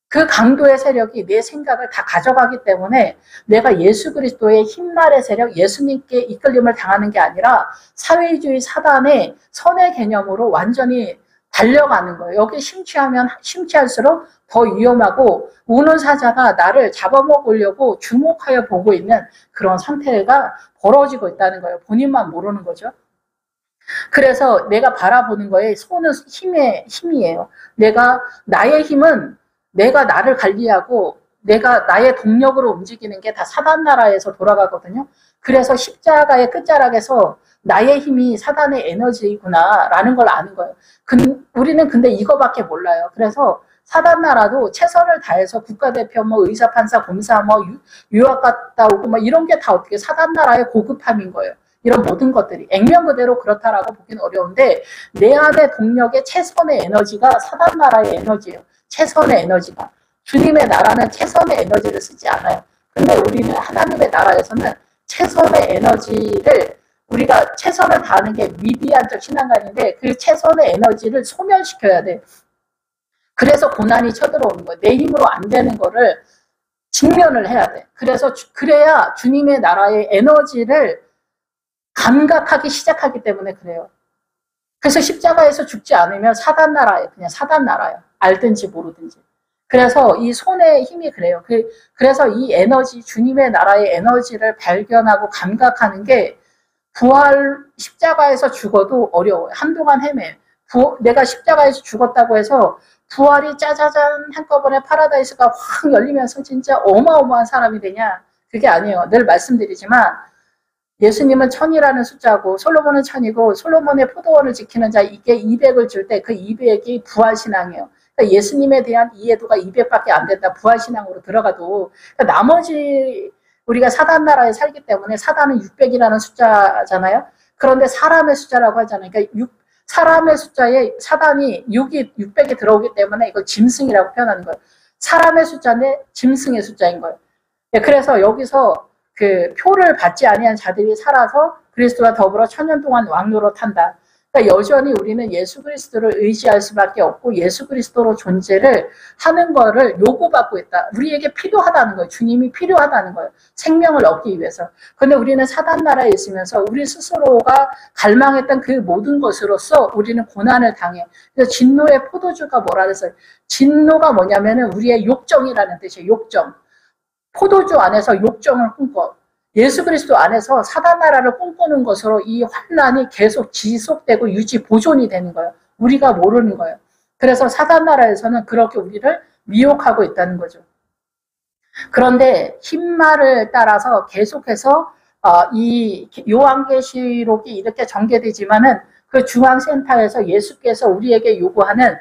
그 강도의 세력이 내 생각을 다 가져가기 때문에 내가 예수 그리스도의 흰말의 세력, 예수님께 이끌림을 당하는 게 아니라 사회주의 사단의 선의 개념으로 완전히 달려가는 거예요. 여기 심취하면 심취할수록 더 위험하고 우는 사자가 나를 잡아먹으려고 주목하여 보고 있는 그런 상태가 벌어지고 있다는 거예요. 본인만 모르는 거죠. 그래서 내가 바라보는 거에 손은 힘이에요. 나의 힘은 내가 나를 관리하고 내가 나의 동력으로 움직이는 게 다 사단 나라에서 돌아가거든요. 그래서 십자가의 끝자락에서 나의 힘이 사단의 에너지구나라는 걸 아는 거예요. 우리는 근데 이거밖에 몰라요. 그래서 사단 나라도 최선을 다해서 국가대표, 뭐 의사, 판사, 검사, 뭐 유학 갔다 오고 뭐 이런 게 다 어떻게 사단 나라의 고급함인 거예요. 이런 모든 것들이 액면 그대로 그렇다라고 보기는 어려운데 내 안의 동력의 최선의 에너지가 사단 나라의 에너지예요. 최선의 에너지가. 주님의 나라는 최선의 에너지를 쓰지 않아요. 근데 우리는 하나님의 나라에서는 최선의 에너지를 우리가 최선을 다하는 게 미디안적 신앙관인데 그 최선의 에너지를 소멸시켜야 돼. 그래서 고난이 쳐들어오는 거예요. 내 힘으로 안 되는 거를 직면을 해야 돼. 그래야 주님의 나라의 에너지를 감각하기 시작하기 때문에 그래요. 그래서 십자가에서 죽지 않으면 사단 나라예요. 그냥 사단 나라예요. 알든지 모르든지. 그래서 이 손의 힘이 그래요. 그래서 이 에너지, 주님의 나라의 에너지를 발견하고 감각하는 게 십자가에서 죽어도 어려워요. 한동안 헤매요. 내가 십자가에서 죽었다고 해서 부활이 짜자잔 한꺼번에 파라다이스가 확 열리면서 진짜 어마어마한 사람이 되냐? 그게 아니에요. 늘 말씀드리지만 예수님은 1000이라는 숫자고 솔로몬은 1000이고 솔로몬의 포도원을 지키는 자 이게 200을 줄 때 그 200이 부활신앙이에요. 그러니까 그러니까 예수님에 대한 이해도가 200밖에 안 된다. 부활신앙으로 들어가도. 그러니까 나머지 우리가 사단 나라에 살기 때문에 사단은 600이라는 숫자잖아요. 그런데 사람의 숫자라고 하잖아요. 그러니까 사람의 숫자에 사단이 600이 들어오기 때문에 이걸 짐승이라고 표현하는 거예요. 사람의 숫자인데 짐승의 숫자인 거예요. 그래서 여기서 그 표를 받지 아니한 자들이 살아서 그리스도와 더불어 천년 동안 왕노로 탄다. 그러니까 여전히 우리는 예수 그리스도를 의지할 수밖에 없고 예수 그리스도로 존재를 하는 거를 요구받고 있다. 우리에게 필요하다는 거예요. 주님이 필요하다는 거예요. 생명을 얻기 위해서. 그런데 우리는 사단 나라에 있으면서 우리 스스로가 갈망했던 그 모든 것으로서 우리는 고난을 당해. 그래서 진노의 포도주가 뭐라 그랬어요? 진노가 뭐냐면은 우리의 욕정이라는 뜻이에요. 욕정. 포도주 안에서 욕정을 꿈꿔. 예수 그리스도 안에서 사단 나라를 꿈꾸는 것으로 이 환란이 계속 지속되고 유지 보존이 되는 거예요. 우리가 모르는 거예요. 그래서 사단 나라에서는 그렇게 우리를 미혹하고 있다는 거죠. 그런데 흰말을 따라서 계속해서 이 요한계시록이 이렇게 전개되지만은 그 중앙센터에서 예수께서 우리에게 요구하는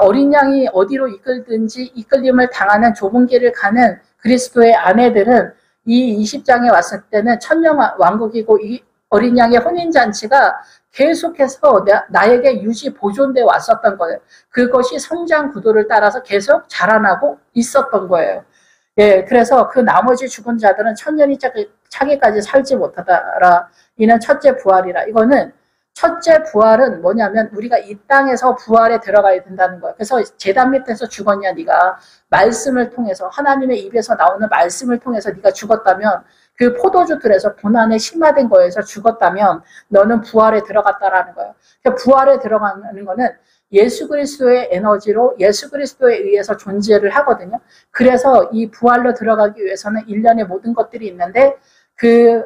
어린 양이 어디로 이끌든지 이끌림을 당하는 좁은 길을 가는 그리스도의 아내들은 이 20장에 왔을 때는 천년 왕국이고 이 어린 양의 혼인잔치가 계속해서 나에게 유지 보존되어 왔었던 거예요. 그것이 성장 구도를 따라서 계속 자라나고 있었던 거예요. 예, 그래서 그 나머지 죽은 자들은 천년이 차기까지 살지 못하더라. 이는 첫째 부활이라. 이거는 첫째 부활은 뭐냐면 우리가 이 땅에서 부활에 들어가야 된다는 거예요. 그래서 제단 밑에서 죽었냐 네가 말씀을 통해서 하나님의 입에서 나오는 말씀을 통해서 네가 죽었다면 그 포도주들에서 고난에 심화된 거에서 죽었다면 너는 부활에 들어갔다라는 거예요. 그러니까 부활에 들어가는 거는 예수 그리스도의 에너지로 예수 그리스도에 의해서 존재를 하거든요. 그래서 이 부활로 들어가기 위해서는 일련의 모든 것들이 있는데 그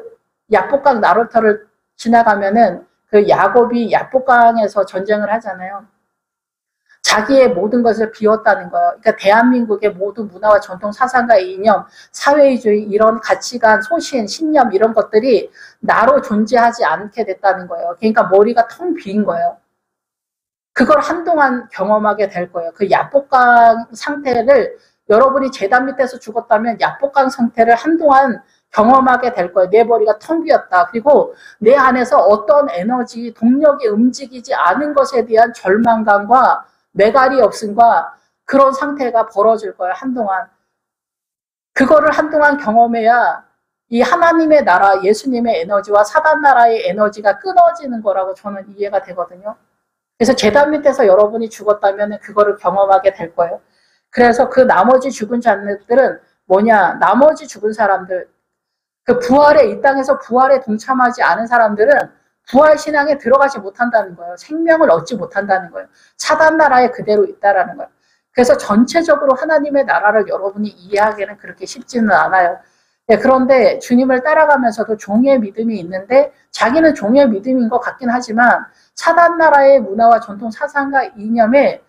야복강 나루터를 지나가면은 그 야곱이 야복강에서 전쟁을 하잖아요. 자기의 모든 것을 비웠다는 거예요. 그러니까 대한민국의 모든 문화와 전통, 사상과 이념, 사회주의 이런 가치관, 소신, 신념 이런 것들이 나로 존재하지 않게 됐다는 거예요. 그러니까 머리가 텅 빈 거예요. 그걸 한동안 경험하게 될 거예요. 그 야복강 상태를 여러분이 제단 밑에서 죽었다면 야복강 상태를 한동안 경험하게 될 거예요. 내 머리가 텅 비었다. 그리고 내 안에서 어떤 에너지, 동력이 움직이지 않은 것에 대한 절망감과 매갈이 없음과 그런 상태가 벌어질 거예요. 한동안. 그거를 한동안 경험해야 이 하나님의 나라, 예수님의 에너지와 사단 나라의 에너지가 끊어지는 거라고 저는 이해가 되거든요. 그래서 제단 밑에서 여러분이 죽었다면 그거를 경험하게 될 거예요. 그래서 그 나머지 죽은 자들은 뭐냐? 나머지 죽은 사람들, 그 부활에, 이 땅에서 부활에 동참하지 않은 사람들은 부활 신앙에 들어가지 못한다는 거예요. 생명을 얻지 못한다는 거예요. 사단 나라에 그대로 있다라는 거예요. 그래서 전체적으로 하나님의 나라를 여러분이 이해하기는 그렇게 쉽지는 않아요. 네, 그런데 주님을 따라가면서도 종의 믿음이 있는데 자기는 종의 믿음인 것 같긴 하지만 사단 나라의 문화와 전통 사상과 이념에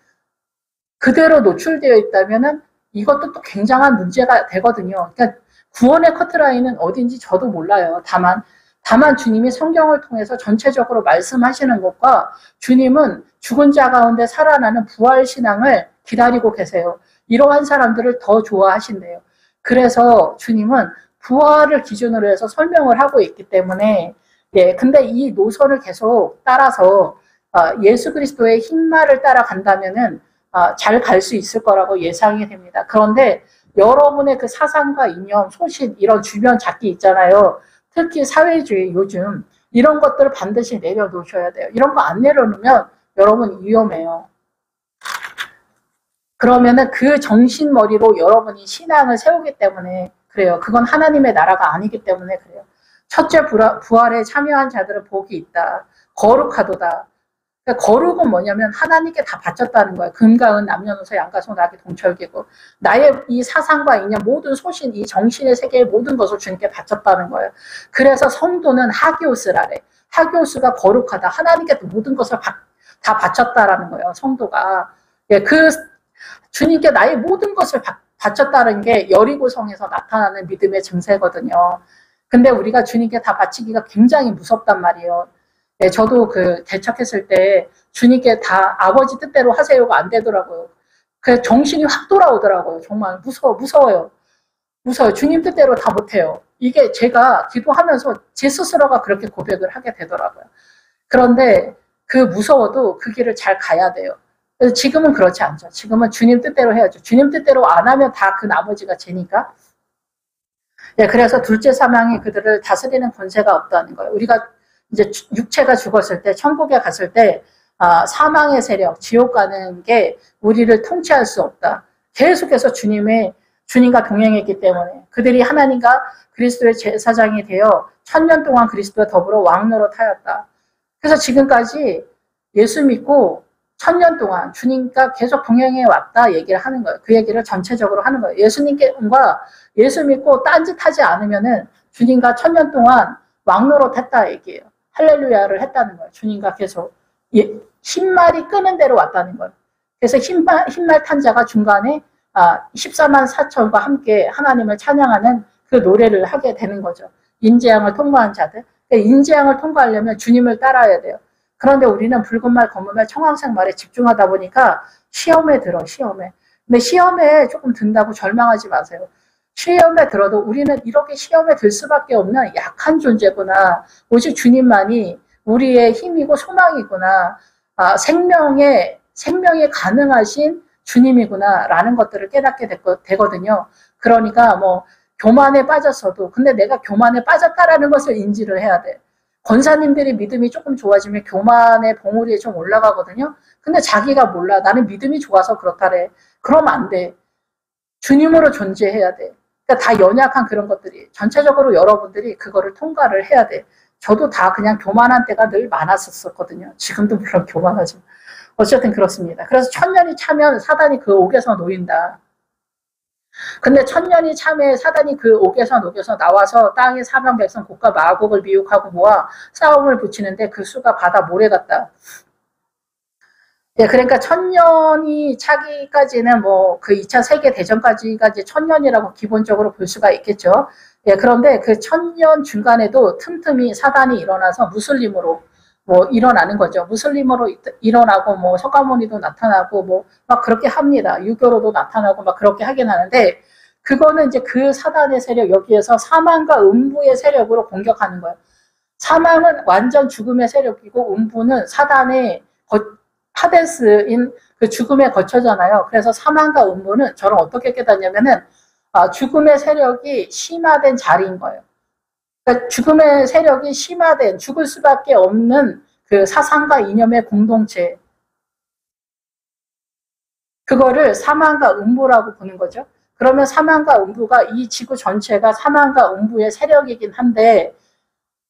그대로 노출되어 있다면은 이것도 또 굉장한 문제가 되거든요. 그러니까 구원의 커트라인은 어딘지 저도 몰라요. 다만 주님이 성경을 통해서 전체적으로 말씀하시는 것과 주님은 죽은 자 가운데 살아나는 부활 신앙을 기다리고 계세요. 이러한 사람들을 더 좋아하신대요. 그래서 주님은 부활을 기준으로 해서 설명을 하고 있기 때문에 예, 근데 이 노선을 계속 따라서 예수 그리스도의 흰말을 따라간다면은 잘 갈 수 있을 거라고 예상이 됩니다. 그런데 여러분의 그 사상과 이념, 소신 이런 주변 잡기 있잖아요. 특히 사회주의 요즘 이런 것들을 반드시 내려놓으셔야 돼요. 이런 거 안 내려놓으면 여러분 위험해요. 그러면은 그 정신머리로 여러분이 신앙을 세우기 때문에 그래요. 그건 하나님의 나라가 아니기 때문에 그래요. 첫째 부활에 참여한 자들은 복이 있다. 거룩하도다. 그러니까 거룩은 뭐냐면 하나님께 다 바쳤다는 거예요. 금강은 남녀노소 양가소 낙이 동철기고 나의 이 사상과 이념 모든 소신 이 정신의 세계의 모든 것을 주님께 바쳤다는 거예요. 그래서 성도는 하기오스라래. 하기오스가 거룩하다. 하나님께 모든 것을 다 바쳤다라는 거예요. 성도가. 예, 그 주님께 나의 모든 것을 바쳤다는 게 여리고성에서 나타나는 믿음의 증세거든요. 근데 우리가 주님께 다 바치기가 굉장히 무섭단 말이에요. 네, 저도 그 개척했을 때 주님께 다 아버지 뜻대로 하세요가 안 되더라고요. 그 정신이 확 돌아오더라고요. 정말 무서워요. 무서워요. 주님 뜻대로 다 못해요. 이게 제가 기도하면서 제 스스로가 그렇게 고백을 하게 되더라고요. 그런데 그 무서워도 그 길을 잘 가야 돼요. 그래서 지금은 그렇지 않죠. 지금은 주님 뜻대로 해야죠. 주님 뜻대로 안 하면 다 그 나머지가 죄니까. 네, 그래서 둘째 사망이 그들을 다스리는 권세가 없다는 거예요. 우리가 이제 육체가 죽었을 때, 천국에 갔을 때, 사망의 세력, 지옥 가는 게 우리를 통치할 수 없다. 계속해서 주님과 동행했기 때문에 그들이 하나님과 그리스도의 제사장이 되어 1000년 동안 그리스도와 더불어 왕노로 타였다. 그래서 지금까지 예수 믿고 1000년 동안 주님과 계속 동행해 왔다 얘기를 하는 거예요. 그 얘기를 전체적으로 하는 거예요. 예수님과 예수 믿고 딴짓하지 않으면은 주님과 1000년 동안 왕노로 탔다 얘기예요. 할렐루야를 했다는 거예요. 주님과 계속 흰말이 끄는 대로 왔다는 거예요. 그래서 흰말 탄 자가 중간에 14만 4천과 함께 하나님을 찬양하는 그 노래를 하게 되는 거죠. 인재양을 통과한 자들. 인재양을 통과하려면 주님을 따라야 돼요. 그런데 우리는 붉은 말, 검은 말, 청황색 말에 집중하다 보니까 시험에 들어, 시험에. 근데 시험에 조금 든다고 절망하지 마세요. 시험에 들어도 우리는 이렇게 시험에 들 수밖에 없는 약한 존재구나. 오직 주님만이 우리의 힘이고 소망이구나. 생명이 가능하신 주님이구나라는 것들을 깨닫게 되거든요. 그러니까 뭐 교만에 빠졌어도 근데 내가 교만에 빠졌다라는 것을 인지를 해야 돼. 권사님들이 믿음이 조금 좋아지면 교만의 봉우리에 좀 올라가거든요. 근데 자기가 몰라. 나는 믿음이 좋아서 그렇다래. 그러면 안 돼. 주님으로 존재해야 돼. 그러니까 다 연약한 그런 것들이 전체적으로 여러분들이 그거를 통과를 해야 돼. 저도 다 그냥 교만한 때가 늘 많았었거든요. 지금도 물론 교만하지만 어쨌든 그렇습니다. 그래서 1000년이 차면 사단이 그 옥에서 놓인다. 근데 1000년이 참에 사단이 그 옥에서 녹여서 나와서 땅의 사방 백성 곡과 마곡을 미혹하고 모아 싸움을 붙이는데 그 수가 바다 모래 같다. 예, 그러니까 1000년이 차기까지는 뭐 그 2차 세계 대전까지가 이제 1000년이라고 기본적으로 볼 수가 있겠죠. 예, 그런데 그 1000년 중간에도 틈틈이 사단이 일어나서 무슬림으로 뭐 일어나는 거죠. 무슬림으로 일어나고 뭐 석가모니도 나타나고 뭐 막 그렇게 합니다. 유교로도 나타나고 막 그렇게 하긴 하는데 그거는 이제 그 사단의 세력 여기에서 사망과 음부의 세력으로 공격하는 거예요. 사망은 완전 죽음의 세력이고 음부는 사단의 하데스인 그 죽음의 거처잖아요. 그래서 사망과 음부는 저는 어떻게 깨닫냐면은 죽음의 세력이 심화된 자리인 거예요. 그러니까 죽음의 세력이 심화된 죽을 수밖에 없는 그 사상과 이념의 공동체 그거를 사망과 음부라고 보는 거죠. 그러면 사망과 음부가 이 지구 전체가 사망과 음부의 세력이긴 한데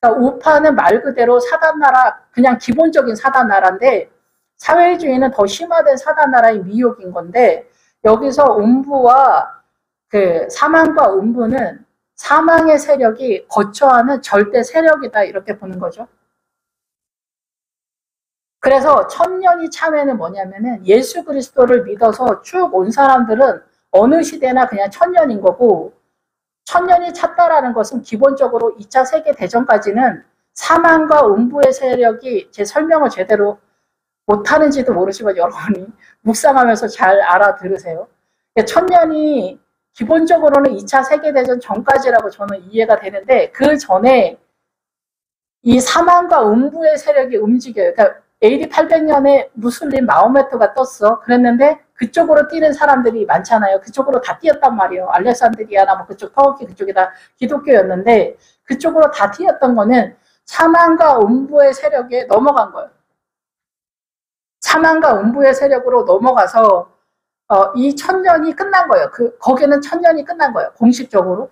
그러니까 우파는 말 그대로 사단나라 그냥 기본적인 사단나라인데 사회주의는 더 심화된 사단나라의 미혹인 건데 여기서 음부와 그 사망과 음부는 사망의 세력이 거처하는 절대 세력이다 이렇게 보는 거죠. 그래서 1000년이 참에는 뭐냐면은 예수 그리스도를 믿어서 쭉 온 사람들은 어느 시대나 그냥 1000년인 거고 1000년이 찼다라는 것은 기본적으로 2차 세계대전까지는 사망과 음부의 세력이 제 설명을 제대로 못하는지도 모르지만 여러분이 묵상하면서 잘 알아들으세요. 1000년이 기본적으로는 2차 세계대전 전까지라고 저는 이해가 되는데 그 전에 이 사망과 음부의 세력이 움직여요. 그러니까 AD 800년에 무슬림 마호메트가 떴어. 그랬는데 그쪽으로 뛰는 사람들이 많잖아요. 그쪽으로 다 뛰었단 말이에요. 알렉산드리아나 뭐 그쪽 터키 그쪽이 다 기독교였는데 그쪽으로 다 뛰었던 거는 사망과 음부의 세력에 넘어간 거예요. 사망과 음부의 세력으로 넘어가서 이 1000년이 끝난 거예요. 거기는 1000년이 끝난 거예요. 공식적으로.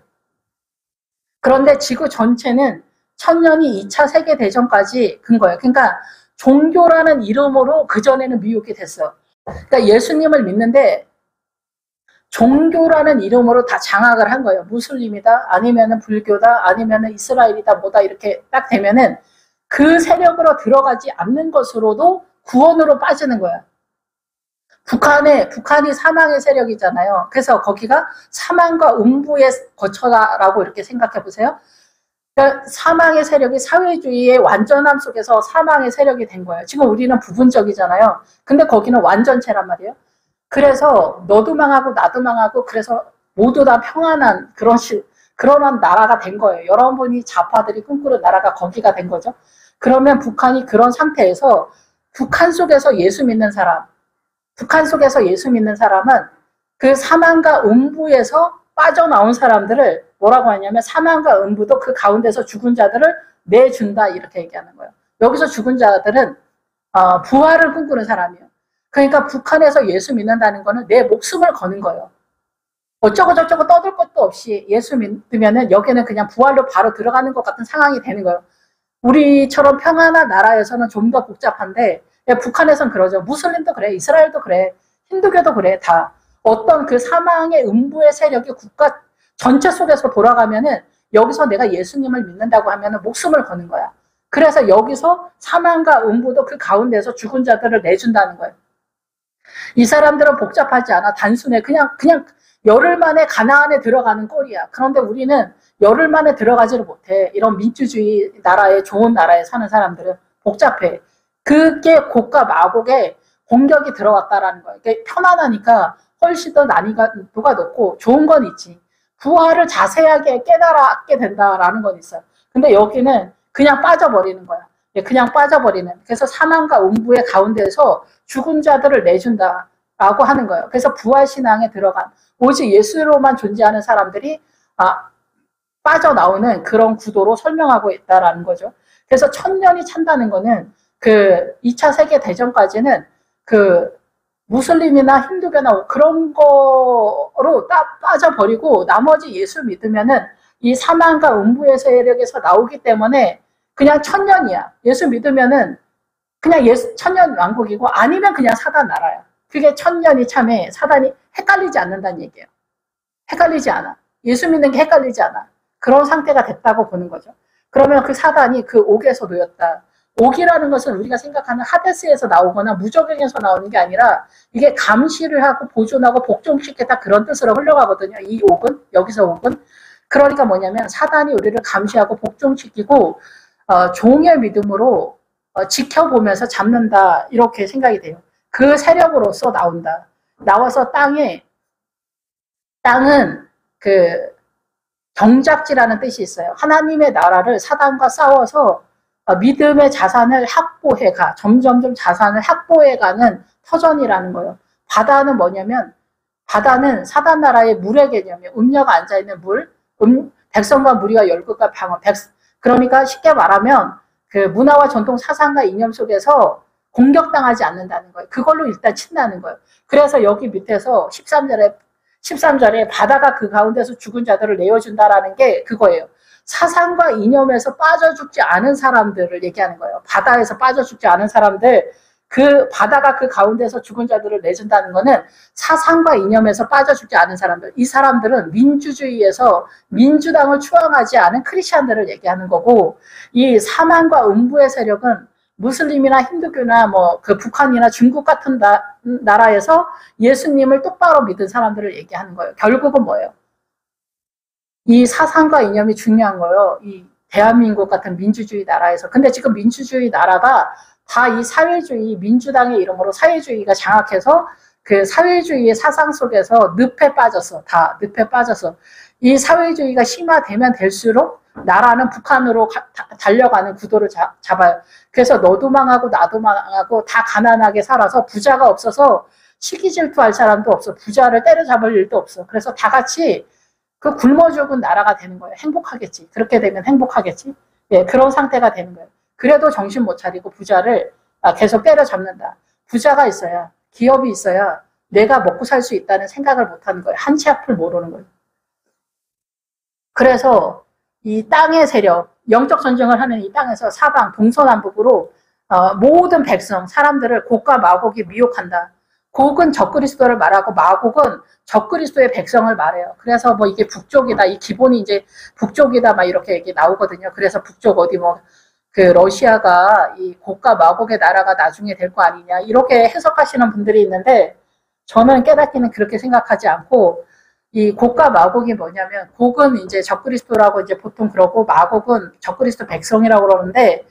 그런데 지구 전체는 1000년이 2차 세계대전까지 근 거예요. 그러니까 종교라는 이름으로 그전에는 미혹이 됐어요. 그러니까 예수님을 믿는데 종교라는 이름으로 다 장악을 한 거예요. 무슬림이다, 아니면은 불교다, 아니면은 이스라엘이다, 뭐다 이렇게 딱 되면은 그 세력으로 들어가지 않는 것으로도 구원으로 빠지는 거야. 북한이 사망의 세력이잖아요. 그래서 거기가 사망과 음부의 거처다라고 이렇게 생각해 보세요. 그러니까 사망의 세력이 사회주의의 완전함 속에서 사망의 세력이 된 거예요. 지금 우리는 부분적이잖아요. 근데 거기는 완전체란 말이에요. 그래서 너도 망하고 나도 망하고 그래서 모두 다 평안한 그런 나라가 된 거예요. 여러분이 좌파들이 꿈꾸는 나라가 거기가 된 거죠. 그러면 북한이 그런 상태에서 북한 속에서 예수 믿는 사람은 그 사망과 음부에서 빠져나온 사람들을 뭐라고 하냐면 사망과 음부도 그 가운데서 죽은 자들을 내준다 이렇게 얘기하는 거예요. 여기서 죽은 자들은 부활을 꿈꾸는 사람이에요. 그러니까 북한에서 예수 믿는다는 거는 내 목숨을 거는 거예요. 어쩌고 저쩌고 떠들 것도 없이 예수 믿으면은 여기는 그냥 부활로 바로 들어가는 것 같은 상황이 되는 거예요. 우리처럼 평안한 나라에서는 좀 더 복잡한데 북한에서는 그러죠. 무슬림도 그래, 이스라엘도 그래, 힌두교도 그래. 다 어떤 그 사망의 음부의 세력이 국가 전체 속에서 돌아가면은 여기서 내가 예수님을 믿는다고 하면은 목숨을 거는 거야. 그래서 여기서 사망과 음부도 그 가운데서 죽은 자들을 내준다는 거예요. 이 사람들은 복잡하지 않아. 단순해. 그냥 열흘 만에 가나안에 들어가는 꼴이야. 그런데 우리는 열흘 만에 들어가지를 못해. 이런 민주주의 나라에, 좋은 나라에 사는 사람들은 복잡해. 그게 곡과 마곡에 공격이 들어왔다라는 거예요. 그게 편안하니까 훨씬 더 난이도가 높고 좋은 건 있지. 부활을 자세하게 깨달았게 된다라는 건 있어요. 근데 여기는 그냥 빠져버리는 거야. 그냥 빠져버리는. 그래서 사망과 음부의 가운데서 죽은 자들을 내준다라고 하는 거예요. 그래서 부활신앙에 들어간 오직 예수로만 존재하는 사람들이 빠져나오는 그런 구도로 설명하고 있다라는 거죠. 그래서 1000년이 찬다는 거는 그 2차 세계대전까지는 그 무슬림이나 힌두교나 그런 거로 빠져버리고 나머지 예수 믿으면은 이 사망과 음부의 세력에서 나오기 때문에 그냥 1000년이야. 예수 믿으면은 그냥 1000년 왕국이고 아니면 그냥 사단 나라야. 그게 1000년이 참에 사단이 헷갈리지 않는다는 얘기예요. 헷갈리지 않아. 예수 믿는 게 헷갈리지 않아. 그런 상태가 됐다고 보는 거죠. 그러면 그 사단이 그 옥에서 놓였다. 옥이라는 것은 우리가 생각하는 하데스에서 나오거나 무저갱에서 나오는 게 아니라 이게 감시를 하고 보존하고 복종시켰다 그런 뜻으로 흘러가거든요. 이 옥은, 여기서 옥은. 그러니까 뭐냐면 사단이 우리를 감시하고 복종시키고 종의 믿음으로 지켜보면서 잡는다 이렇게 생각이 돼요. 그 세력으로서 나온다. 나와서 땅은 그 경작지라는 뜻이 있어요. 하나님의 나라를 사단과 싸워서 믿음의 자산을 확보해가 점점점 자산을 확보해가는 터전이라는 거예요. 바다는 뭐냐면 바다는 사단 나라의 물의 개념이에요. 음녀가 앉아있는 물, 백성과 무리와 열국과 방언. 그러니까 쉽게 말하면 그 문화와 전통 사상과 이념 속에서 공격당하지 않는다는 거예요. 그걸로 일단 친다는 거예요. 그래서 여기 밑에서 13절에 바다가 그 가운데서 죽은 자들을 내어준다라는 게 그거예요. 사상과 이념에서 빠져 죽지 않은 사람들을 얘기하는 거예요. 바다에서 빠져 죽지 않은 사람들, 그 바다가 그 가운데서 죽은 자들을 내준다는 거는 사상과 이념에서 빠져 죽지 않은 사람들. 이 사람들은 민주주의에서 민주당을 추앙하지 않은 크리스천들을 얘기하는 거고, 이 사망과 음부의 세력은 무슬림이나 힌두교나 뭐 그 북한이나 중국 같은 나라에서 예수님을 똑바로 믿은 사람들을 얘기하는 거예요. 결국은 뭐예요? 이 사상과 이념이 중요한 거예요. 이 대한민국 같은 민주주의 나라에서. 근데 지금 민주주의 나라가 다 이 사회주의, 민주당의 이름으로 사회주의가 장악해서 그 사회주의의 사상 속에서 늪에 빠졌어. 다 늪에 빠져서. 이 사회주의가 심화되면 될수록 나라는 북한으로 달려가는 구도를 잡아요. 그래서 너도 망하고 나도 망하고 다 가난하게 살아서 부자가 없어서 시기 질투할 사람도 없어. 부자를 때려잡을 일도 없어. 그래서 다 같이 그 굶어 죽은 나라가 되는 거예요. 행복하겠지. 그렇게 되면 행복하겠지. 예, 그런 상태가 되는 거예요. 그래도 정신 못 차리고 부자를 계속 때려잡는다. 부자가 있어야, 기업이 있어야 내가 먹고 살 수 있다는 생각을 못 하는 거예요. 한치 앞을 모르는 거예요. 그래서 이 땅의 세력, 영적 전쟁을 하는 이 땅에서 사방, 동서남북으로 모든 백성, 사람들을 곡과 마곡이 미혹한다. 곡은 적그리스도를 말하고 마곡은 적그리스도의 백성을 말해요. 그래서 뭐 이게 북쪽이다. 이 기본이 이제 북쪽이다. 막 이렇게 얘기 나오거든요. 그래서 북쪽 어디 뭐 그 러시아가 이 곡과 마곡의 나라가 나중에 될 거 아니냐. 이렇게 해석하시는 분들이 있는데 저는 깨닫기는 그렇게 생각하지 않고 이 곡과 마곡이 뭐냐면 곡은 이제 적그리스도라고 이제 보통 그러고 마곡은 적그리스도 백성이라고 그러는데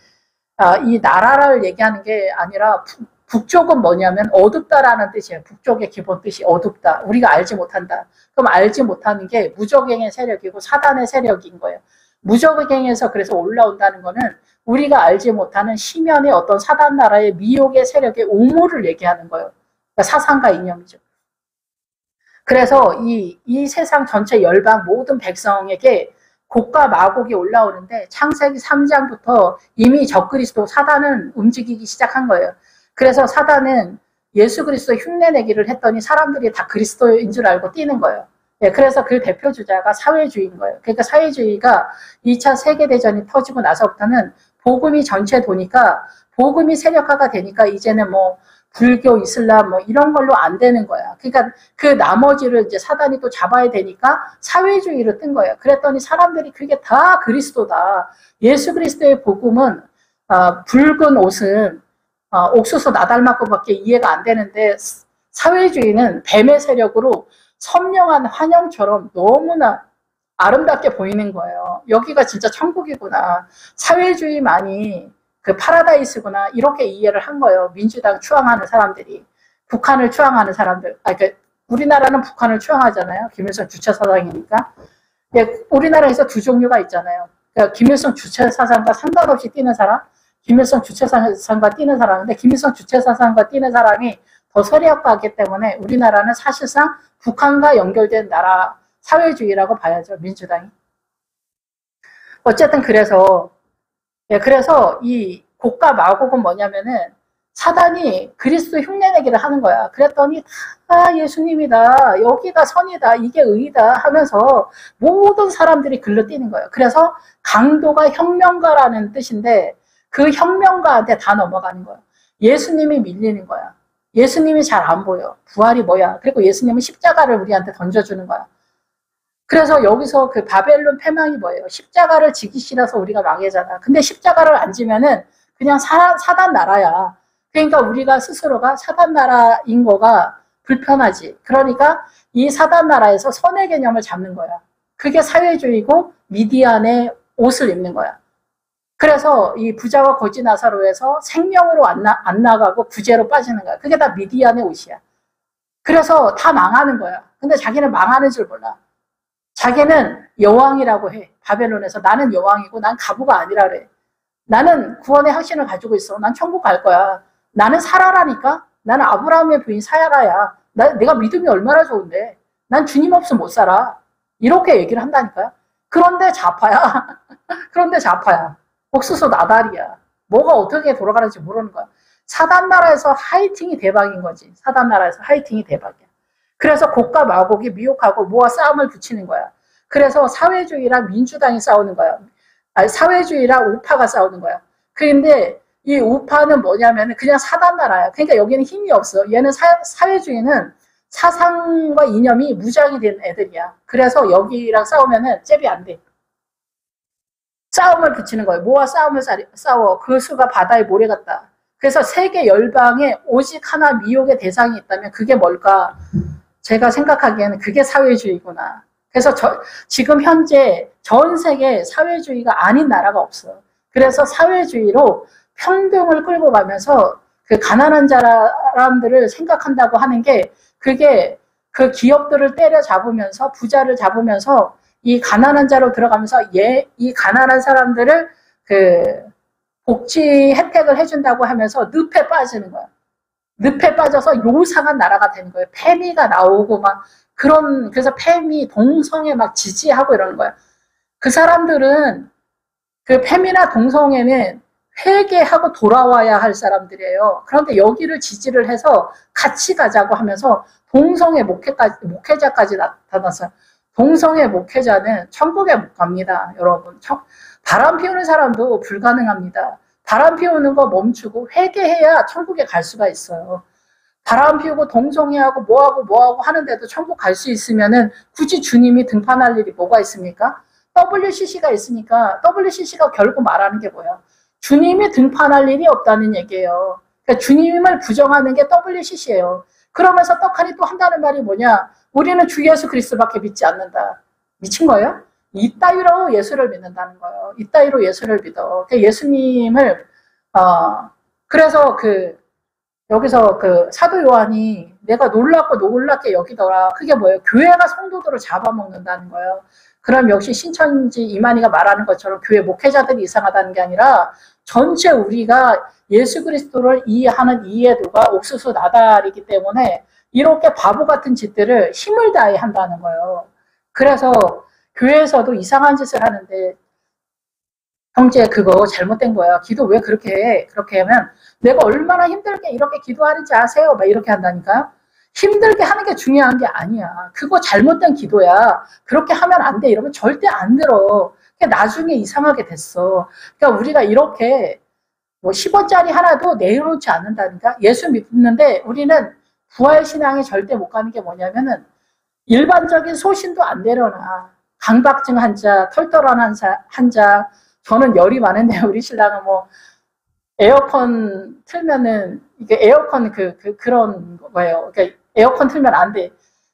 이 나라를 얘기하는 게 아니라 북쪽은 뭐냐면 어둡다라는 뜻이에요. 북쪽의 기본 뜻이 어둡다. 우리가 알지 못한다. 그럼 알지 못하는 게 무적행의 세력이고 사단의 세력인 거예요. 무적행에서 그래서 올라온다는 거는 우리가 알지 못하는 심연의 어떤 사단 나라의 미혹의 세력의 오물을 얘기하는 거예요. 그러니까 사상과 이념이죠. 그래서 이 세상 전체 열방 모든 백성에게 곡과 마곡이 올라오는데 창세기 3장부터 이미 적그리스도 사단은 움직이기 시작한 거예요. 그래서 사단은 예수 그리스도 흉내내기를 했더니 사람들이 다 그리스도인 줄 알고 뛰는 거예요. 예, 그래서 그 대표 주자가 사회주의인 거예요. 그러니까 사회주의가 2차 세계대전이 터지고 나서부터는 복음이 전체 도니까 복음이 세력화가 되니까 이제는 뭐 불교, 이슬람 뭐 이런 걸로 안 되는 거야. 그러니까 그 나머지를 이제 사단이 또 잡아야 되니까 사회주의로 뜬 거예요. 그랬더니 사람들이 그게 다 그리스도다. 예수 그리스도의 복음은 붉은 옷은 옥수수 나달맞고밖에 이해가 안 되는데 사회주의는 뱀의 세력으로 선명한 환영처럼 너무나 아름답게 보이는 거예요. 여기가 진짜 천국이구나. 사회주의만이 그 파라다이스구나. 이렇게 이해를 한 거예요. 민주당 추앙하는 사람들이. 북한을 추앙하는 사람들. 그러니까 우리나라는 북한을 추앙하잖아요. 김일성 주체사상이니까. 예, 우리나라에서 두 종류가 있잖아요. 그러니까 김일성 주체사상과 상관없이 뛰는 사람, 김일성 주체사상과 뛰는 사람인데 김일성 주체사상과 뛰는 사람이 더 세력화하기 때문에 우리나라는 사실상 북한과 연결된 나라 사회주의라고 봐야죠. 민주당이. 어쨌든 그래서 이 곡과 마곡은 뭐냐면은 사단이 그리스도 흉내내기를 하는 거야. 그랬더니 다 예수님이다. 여기가 선이다. 이게 의다 하면서 모든 사람들이 글러뛰는 거예요. 그래서 강도가 혁명가라는 뜻인데 그 혁명가한테 다 넘어가는 거야. 예수님이 밀리는 거야. 예수님이 잘 안 보여. 부활이 뭐야. 그리고 예수님은 십자가를 우리한테 던져주는 거야. 그래서 여기서 그 바벨론 패망이 뭐예요? 십자가를 지기 싫어서 우리가 망해잖아. 근데 십자가를 안 지면은 그냥 사단 나라야. 그러니까 우리가 스스로가 사단 나라인 거가 불편하지. 그러니까 이 사단 나라에서 선의 개념을 잡는 거야. 그게 사회주의고 미디안의 옷을 입는 거야. 그래서 이 부자와 거지 나사로에서 생명으로 안 나가고 구제로 빠지는 거야. 그게 다 미디안의 옷이야. 그래서 다 망하는 거야. 근데 자기는 망하는 줄 몰라. 자기는 여왕이라고 해. 바벨론에서 나는 여왕이고 난 가부가 아니라 그래. 나는 구원의 확신을 가지고 있어. 난 천국 갈 거야. 나는 사라라니까. 나는 아브라함의 부인 사야라야. 내가 믿음이 얼마나 좋은데. 난 주님 없으면 못 살아. 이렇게 얘기를 한다니까요. 그런데 좌파야. 그런데 좌파야. 옥수수 나달이야. 뭐가 어떻게 돌아가는지 모르는 거야. 사단 나라에서 하이팅이 대박인 거지. 사단 나라에서 하이팅이 대박이야. 그래서 곡과 마곡이 미혹하고 뭐와 싸움을 붙이는 거야. 그래서 사회주의랑 민주당이 싸우는 거야. 아니, 사회주의랑 우파가 싸우는 거야. 그런데 이 우파는 뭐냐면 그냥 사단 나라야. 그러니까 여기는 힘이 없어. 얘는 사회주의는 사상과 이념이 무장이 된 애들이야. 그래서 여기랑 싸우면은 잽이 안 돼. 싸움을 붙이는 거예요. 뭐와 싸움을 싸워. 그 수가 바다의 모래 같다. 그래서 세계 열방에 오직 하나 미혹의 대상이 있다면 그게 뭘까? 제가 생각하기에는 그게 사회주의구나. 그래서 지금 현재 전 세계 사회주의가 아닌 나라가 없어. 그래서 사회주의로 평등을 끌고 가면서 그 가난한 사람들을 생각한다고 하는 게 그게 그 기업들을 때려잡으면서 부자를 잡으면서 이 가난한 자로 들어가면서 이 가난한 사람들을 그 복지 혜택을 해준다고 하면서 늪에 빠지는 거야. 늪에 빠져서 요상한 나라가 되는 거예요. 패미가 나오고 막 그래서 패미 동성애 막 지지하고 이러는 거야. 그 사람들은 그 패미나 동성애는 회개하고 돌아와야 할 사람들이에요. 그런데 여기를 지지를 해서 같이 가자고 하면서 동성애 목회자까지 나타났어요. 동성애 목회자는 천국에 못 갑니다, 여러분. 바람 피우는 사람도 불가능합니다. 바람 피우는 거 멈추고 회개해야 천국에 갈 수가 있어요. 바람 피우고 동성애하고 뭐하고 하는데도 천국 갈 수 있으면은 굳이 주님이 등판할 일이 뭐가 있습니까? WCC가 있으니까 WCC가 결국 말하는 게 뭐야? 주님이 등판할 일이 없다는 얘기예요. 그러니까 주님을 부정하는 게 WCC예요. 그러면서 떡하니 또 한다는 말이 뭐냐? 우리는 주 예수 그리스도밖에 믿지 않는다. 미친 거예요? 이따위로 예수를 믿는다는 거예요. 이따위로 예수를 믿어. 예수님을 그래서 여기서 그 사도 요한이 내가 놀랍고 놀랍게 여기더라. 그게 뭐예요? 교회가 성도들을 잡아먹는다는 거예요. 그럼 역시 신천지 이만희가 말하는 것처럼 교회 목회자들이 이상하다는 게 아니라 전체 우리가 예수 그리스도를 이해하는 이해도가 옥수수 나달이기 때문에 이렇게 바보 같은 짓들을 힘을 다해 한다는 거예요. 그래서 교회에서도 이상한 짓을 하는데 형제 그거 잘못된 거야. 기도 왜 그렇게 해? 그렇게 하면 내가 얼마나 힘들게 이렇게 기도하는지 아세요? 막 이렇게 한다니까요. 힘들게 하는 게 중요한 게 아니야. 그거 잘못된 기도야. 그렇게 하면 안 돼. 이러면 절대 안 들어. 나중에 이상하게 됐어. 그러니까 우리가 이렇게 뭐 10원짜리 하나도 내려놓지 않는다니까. 예수 믿는데 우리는 부활신앙에 절대 못 가는 게 뭐냐면은 일반적인 소신도 안 내려놔. 강박증 환자, 털털한 환자. 저는 열이 많은데 우리 신랑은 뭐 에어컨 틀면은 이게 에어컨 그런 거예요. 그러니까 에어컨 틀면 안 돼.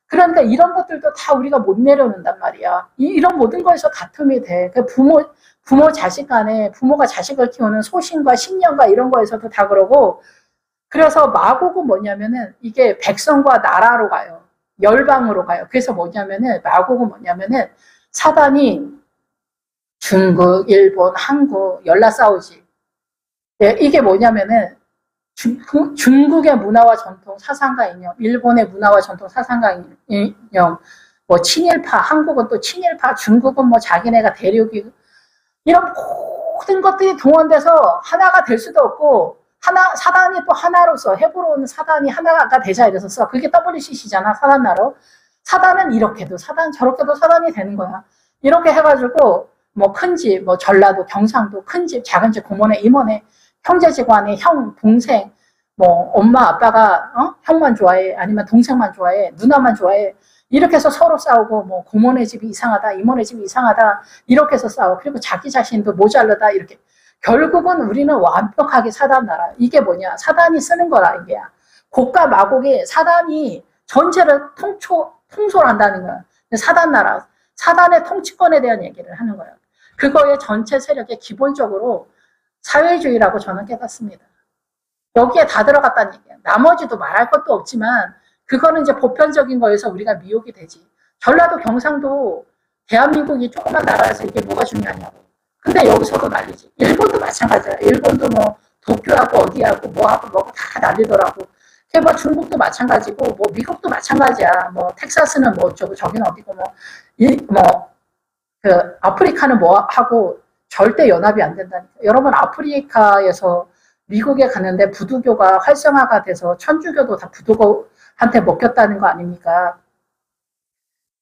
그러니까 이런 것들도 다 우리가 못 내려놓는단 말이야. 이런 모든 거에서 다툼이 돼. 그 부모 자식 간에 부모가 자식을 키우는 소신과 신념과 이런 거에서도 다 그러고. 그래서 마곡은 뭐냐면은 이게 백성과 나라로 가요. 열방으로 가요. 그래서 뭐냐면은 마곡은 뭐냐면은 사단이 중국, 일본, 한국 연락 싸우지. 네, 이게 뭐냐면은 중국의 문화와 전통, 사상과 이념, 일본의 문화와 전통, 사상과 이념, 뭐 친일파, 한국은 또 친일파, 중국은 뭐 자기네가 대륙이 이런 모든 것들이 동원돼서 하나가 될 수도 없고 사단이 또 하나로서 헤브론 사단이 하나가 되자 이래서 써. 그게 WCC잖아. 사단 나라. 사단은 이렇게도 사단 저렇게도 사단이 되는 거야. 이렇게 해가지고 뭐 큰 집, 뭐 전라도, 경상도 큰 집, 작은 집, 고모네, 이모네, 형제지간에 형, 동생, 뭐 엄마, 아빠가 형만 좋아해, 아니면 동생만 좋아해, 누나만 좋아해. 이렇게 해서 서로 싸우고 뭐 고모네 집이 이상하다, 이모네 집이 이상하다 이렇게 해서 싸워. 그리고 자기 자신도 모자르다 이렇게. 결국은 우리는 완벽하게 사단 나라. 이게 뭐냐? 사단이 쓰는 거라 이게야. 곡과 마곡이 사단이 전체를 통솔한다는 거야. 사단 나라, 사단의 통치권에 대한 얘기를 하는 거예요. 그거의 전체 세력의 기본적으로 사회주의라고 저는 깨닫습니다. 여기에 다 들어갔다는 얘기야. 나머지도 말할 것도 없지만 그거는 이제 보편적인 거에서 우리가 미혹이 되지. 전라도 경상도 대한민국이 조그만 나라에서 이게 뭐가 중요하냐고. 근데 여기서도 난리지. 일본도 마찬가지야. 일본도 뭐 도쿄하고 어디하고 뭐하고 다 난리더라고. 뭐 중국도 마찬가지고 뭐 미국도 마찬가지야. 뭐 텍사스는 뭐 어쩌고 저기는 어디고 그 아프리카는 뭐 하고 절대 연합이 안 된다니까. 여러분 아프리카에서 미국에 갔는데 부두교가 활성화가 돼서 천주교도 다 부두교한테 먹혔다는 거 아닙니까?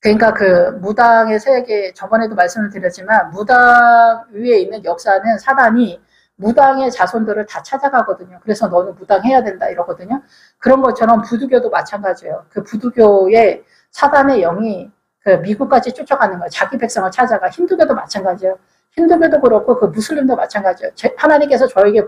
그러니까 그 무당의 세계 저번에도 말씀을 드렸지만 무당 위에 있는 역사는 사단이 무당의 자손들을 다 찾아가거든요. 그래서 너는 무당해야 된다 이러거든요. 그런 것처럼 부두교도 마찬가지예요. 그 부두교의 사단의 영이 그 미국까지 쫓아가는 거예요. 자기 백성을 찾아가. 힌두교도 마찬가지예요. 힌두교도 그렇고 그 무슬림도 마찬가지예요. 하나님께서 저에게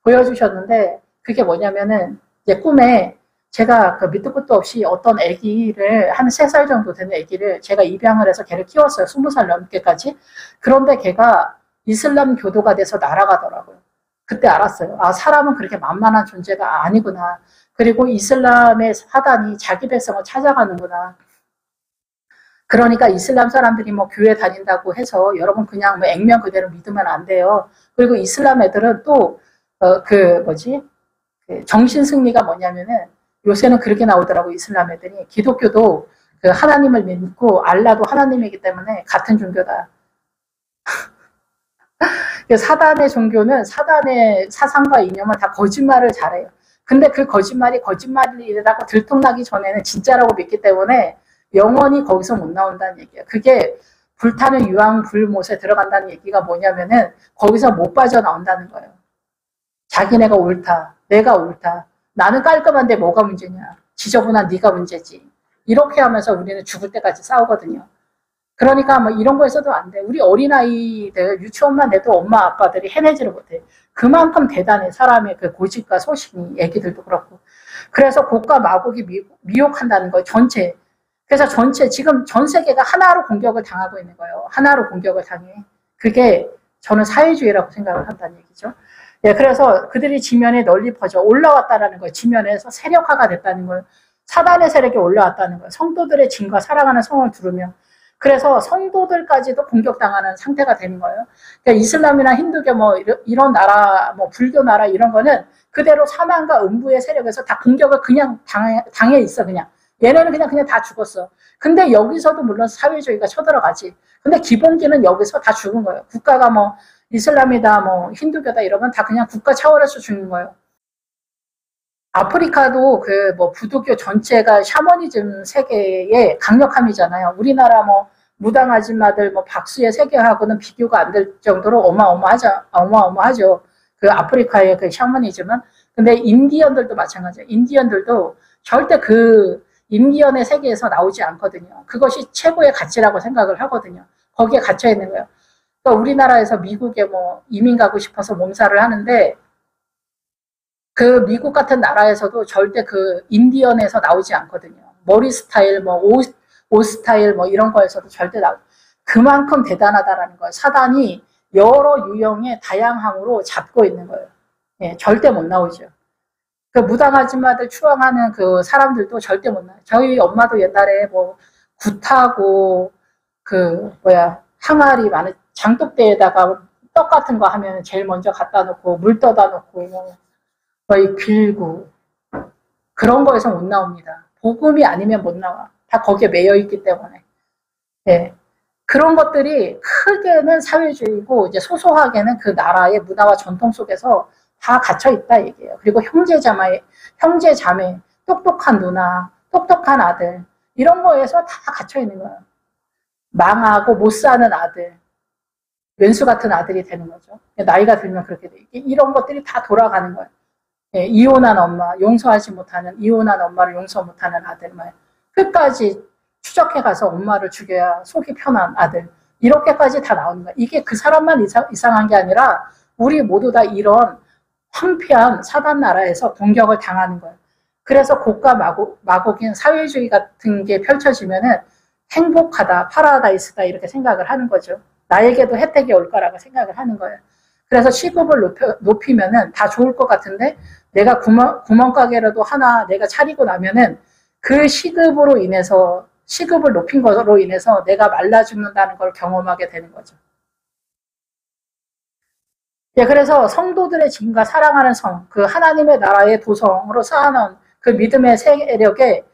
보여주셨는데 그게 뭐냐면은 이제 꿈에 제가 그 밑도 끝도 없이 어떤 아기를 한 3살 정도 되는 아기를 제가 입양을 해서 걔를 키웠어요. 20살 넘게까지. 그런데 걔가 이슬람 교도가 돼서 날아가더라고요. 그때 알았어요. 아, 사람은 그렇게 만만한 존재가 아니구나. 그리고 이슬람의 사단이 자기 백성을 찾아가는구나. 그러니까 이슬람 사람들이 뭐 교회 다닌다고 해서 여러분 그냥 뭐 액면 그대로 믿으면 안 돼요. 그리고 이슬람 애들은 또 정신 승리가 뭐냐면은 요새는 그렇게 나오더라고 이슬람 애들이. 기독교도 그 하나님을 믿고 알라도 하나님이기 때문에 같은 종교다. 사단의 종교는 사단의 사상과 이념은 다 거짓말을 잘해요. 근데 그 거짓말이 거짓말이라고 들통나기 전에는 진짜라고 믿기 때문에 영원히 거기서 못 나온다는 얘기예요. 그게 불타는 유황불못에 들어간다는 얘기가 뭐냐면은 거기서 못 빠져나온다는 거예요. 자기네가 옳다. 내가 옳다. 나는 깔끔한데 뭐가 문제냐. 지저분한 네가 문제지. 이렇게 하면서 우리는 죽을 때까지 싸우거든요. 그러니까 뭐 이런 거에서도 안 돼. 우리 어린아이들 유치원만 내도 엄마 아빠들이 해내지를 못해. 그만큼 대단해. 사람의 그 고집과 소신이. 애기들도 그렇고. 그래서 곡과 마곡이 미혹한다는 거예요. 전체. 그래서 지금 전 세계가 하나로 공격을 당하고 있는 거예요. 하나로 공격을 당해. 그게 저는 사회주의라고 생각을 한다는 얘기죠. 예, 그래서 그들이 지면에 널리 퍼져 올라왔다라는 거예요. 지면에서 세력화가 됐다는 거예요. 사단의 세력이 올라왔다는 거예요. 성도들의 진과 사랑하는 성을 두르며. 그래서 성도들까지도 공격당하는 상태가 되는 거예요. 그러니까 이슬람이나 힌두교 뭐 이런 나라, 뭐 불교 나라 이런 거는 그대로 사망과 음부의 세력에서 다 공격을 그냥 당해 있어, 그냥. 얘네는 그냥 다 죽었어. 근데 여기서도 물론 사회주의가 쳐들어가지. 근데 기본기는 여기서 다 죽은 거예요. 국가가 뭐 이슬람이다, 뭐 힌두교다 이러면 다 그냥 국가 차원에서 죽는 거예요. 아프리카도 그 뭐 부두교 전체가 샤머니즘 세계의 강력함이잖아요. 우리나라 뭐 무당 아줌마들 뭐 박수의 세계하고는 비교가 안 될 정도로 어마어마하죠. 그 아프리카의 그 샤머니즘은. 근데 인디언들도 마찬가지예요. 인디언들도 절대 그 인디언의 세계에서 나오지 않거든요. 그것이 최고의 가치라고 생각을 하거든요. 거기에 갇혀 있는 거예요. 그러니까 우리나라에서 미국에 뭐 이민 가고 싶어서 몸살을 하는데 그 미국 같은 나라에서도 절대 그 인디언에서 나오지 않거든요. 머리 스타일, 뭐 옷 스타일 뭐 이런 거에서도 절대 그만큼 대단하다라는 거예요. 사단이 여러 유형의 다양함으로 잡고 있는 거예요. 예, 절대 못 나오죠. 그 무당 아줌마들 추앙하는 그 사람들도 절대 못 나와요. 저희 엄마도 옛날에 뭐 굿하고 그 항아리 많은 장독대에다가 떡 같은 거 하면 제일 먼저 갖다 놓고 물 떠다 놓고 거의 빌고 그런 거에서 못 나옵니다. 복음이 아니면 못 나와. 다 거기에 매여 있기 때문에. 예. 그런 것들이 크게는 사회주의고 이제 소소하게는 그 나라의 문화와 전통 속에서 다 갇혀 있다 얘기예요. 그리고 형제 자매, 똑똑한 누나, 똑똑한 아들 이런 거에서 다 갇혀 있는 거예요. 망하고 못 사는 아들, 왼수 같은 아들이 되는 거죠. 나이가 들면 그렇게 돼. 이런 것들이 다 돌아가는 거예요. 예, 이혼한 엄마, 용서하지 못하는 이혼한 엄마를 용서 못하는 아들만 끝까지 추적해 가서 엄마를 죽여야 속이 편한 아들 이렇게까지 다 나오는 거예요. 이게 그 사람만 이상한 게 아니라 우리 모두 다 이런 황폐한 사단 나라에서 공격을 당하는 거예요. 그래서 고가 마곡인 사회주의 같은 게 펼쳐지면은 행복하다, 파라다이스다 이렇게 생각을 하는 거죠. 나에게도 혜택이 올 거라고 생각을 하는 거예요. 그래서 시급을 높이면은 다 좋을 것 같은데 내가 구멍가게라도 하나 내가 차리고 나면은 그 시급으로 인해서 시급을 높인 것으로 인해서 내가 말라 죽는다는 걸 경험하게 되는 거죠. 예, 그래서 성도들의 짐과 사랑하는 성, 그 하나님의 나라의 도성으로 쌓아놓은 그 믿음의 세력에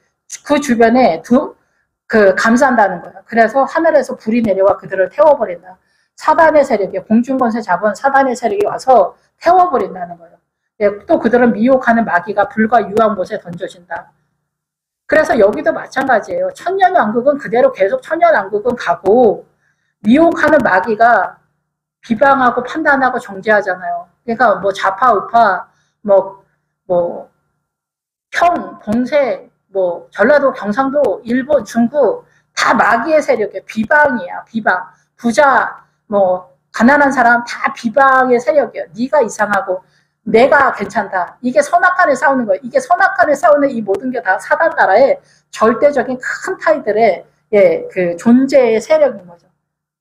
그 주변에 감싼다는 거예요. 그래서 하늘에서 불이 내려와 그들을 태워버린다. 사단의 세력이 공중권세 잡은 사단의 세력이 와서 태워버린다는 거예요. 예, 또 그들은 미혹하는 마귀가 불과 유황못에 던져진다. 그래서 여기도 마찬가지예요. 천년왕국은 그대로 계속 천년왕국은 가고 미혹하는 마귀가 비방하고 판단하고 정죄하잖아요. 그러니까 뭐 좌파, 우파, 봉쇄, 전라도, 경상도, 일본, 중국 다 마귀의 세력이에요. 비방이야, 비방. 부자, 가난한 사람 다 비방의 세력이에요. 네가 이상하고 내가 괜찮다. 이게 선악간에 싸우는 거예요. 이게 선악간에 싸우는 이 모든 게 다 사단 나라의 절대적인 큰 타이들의 그 존재의 세력인 거죠.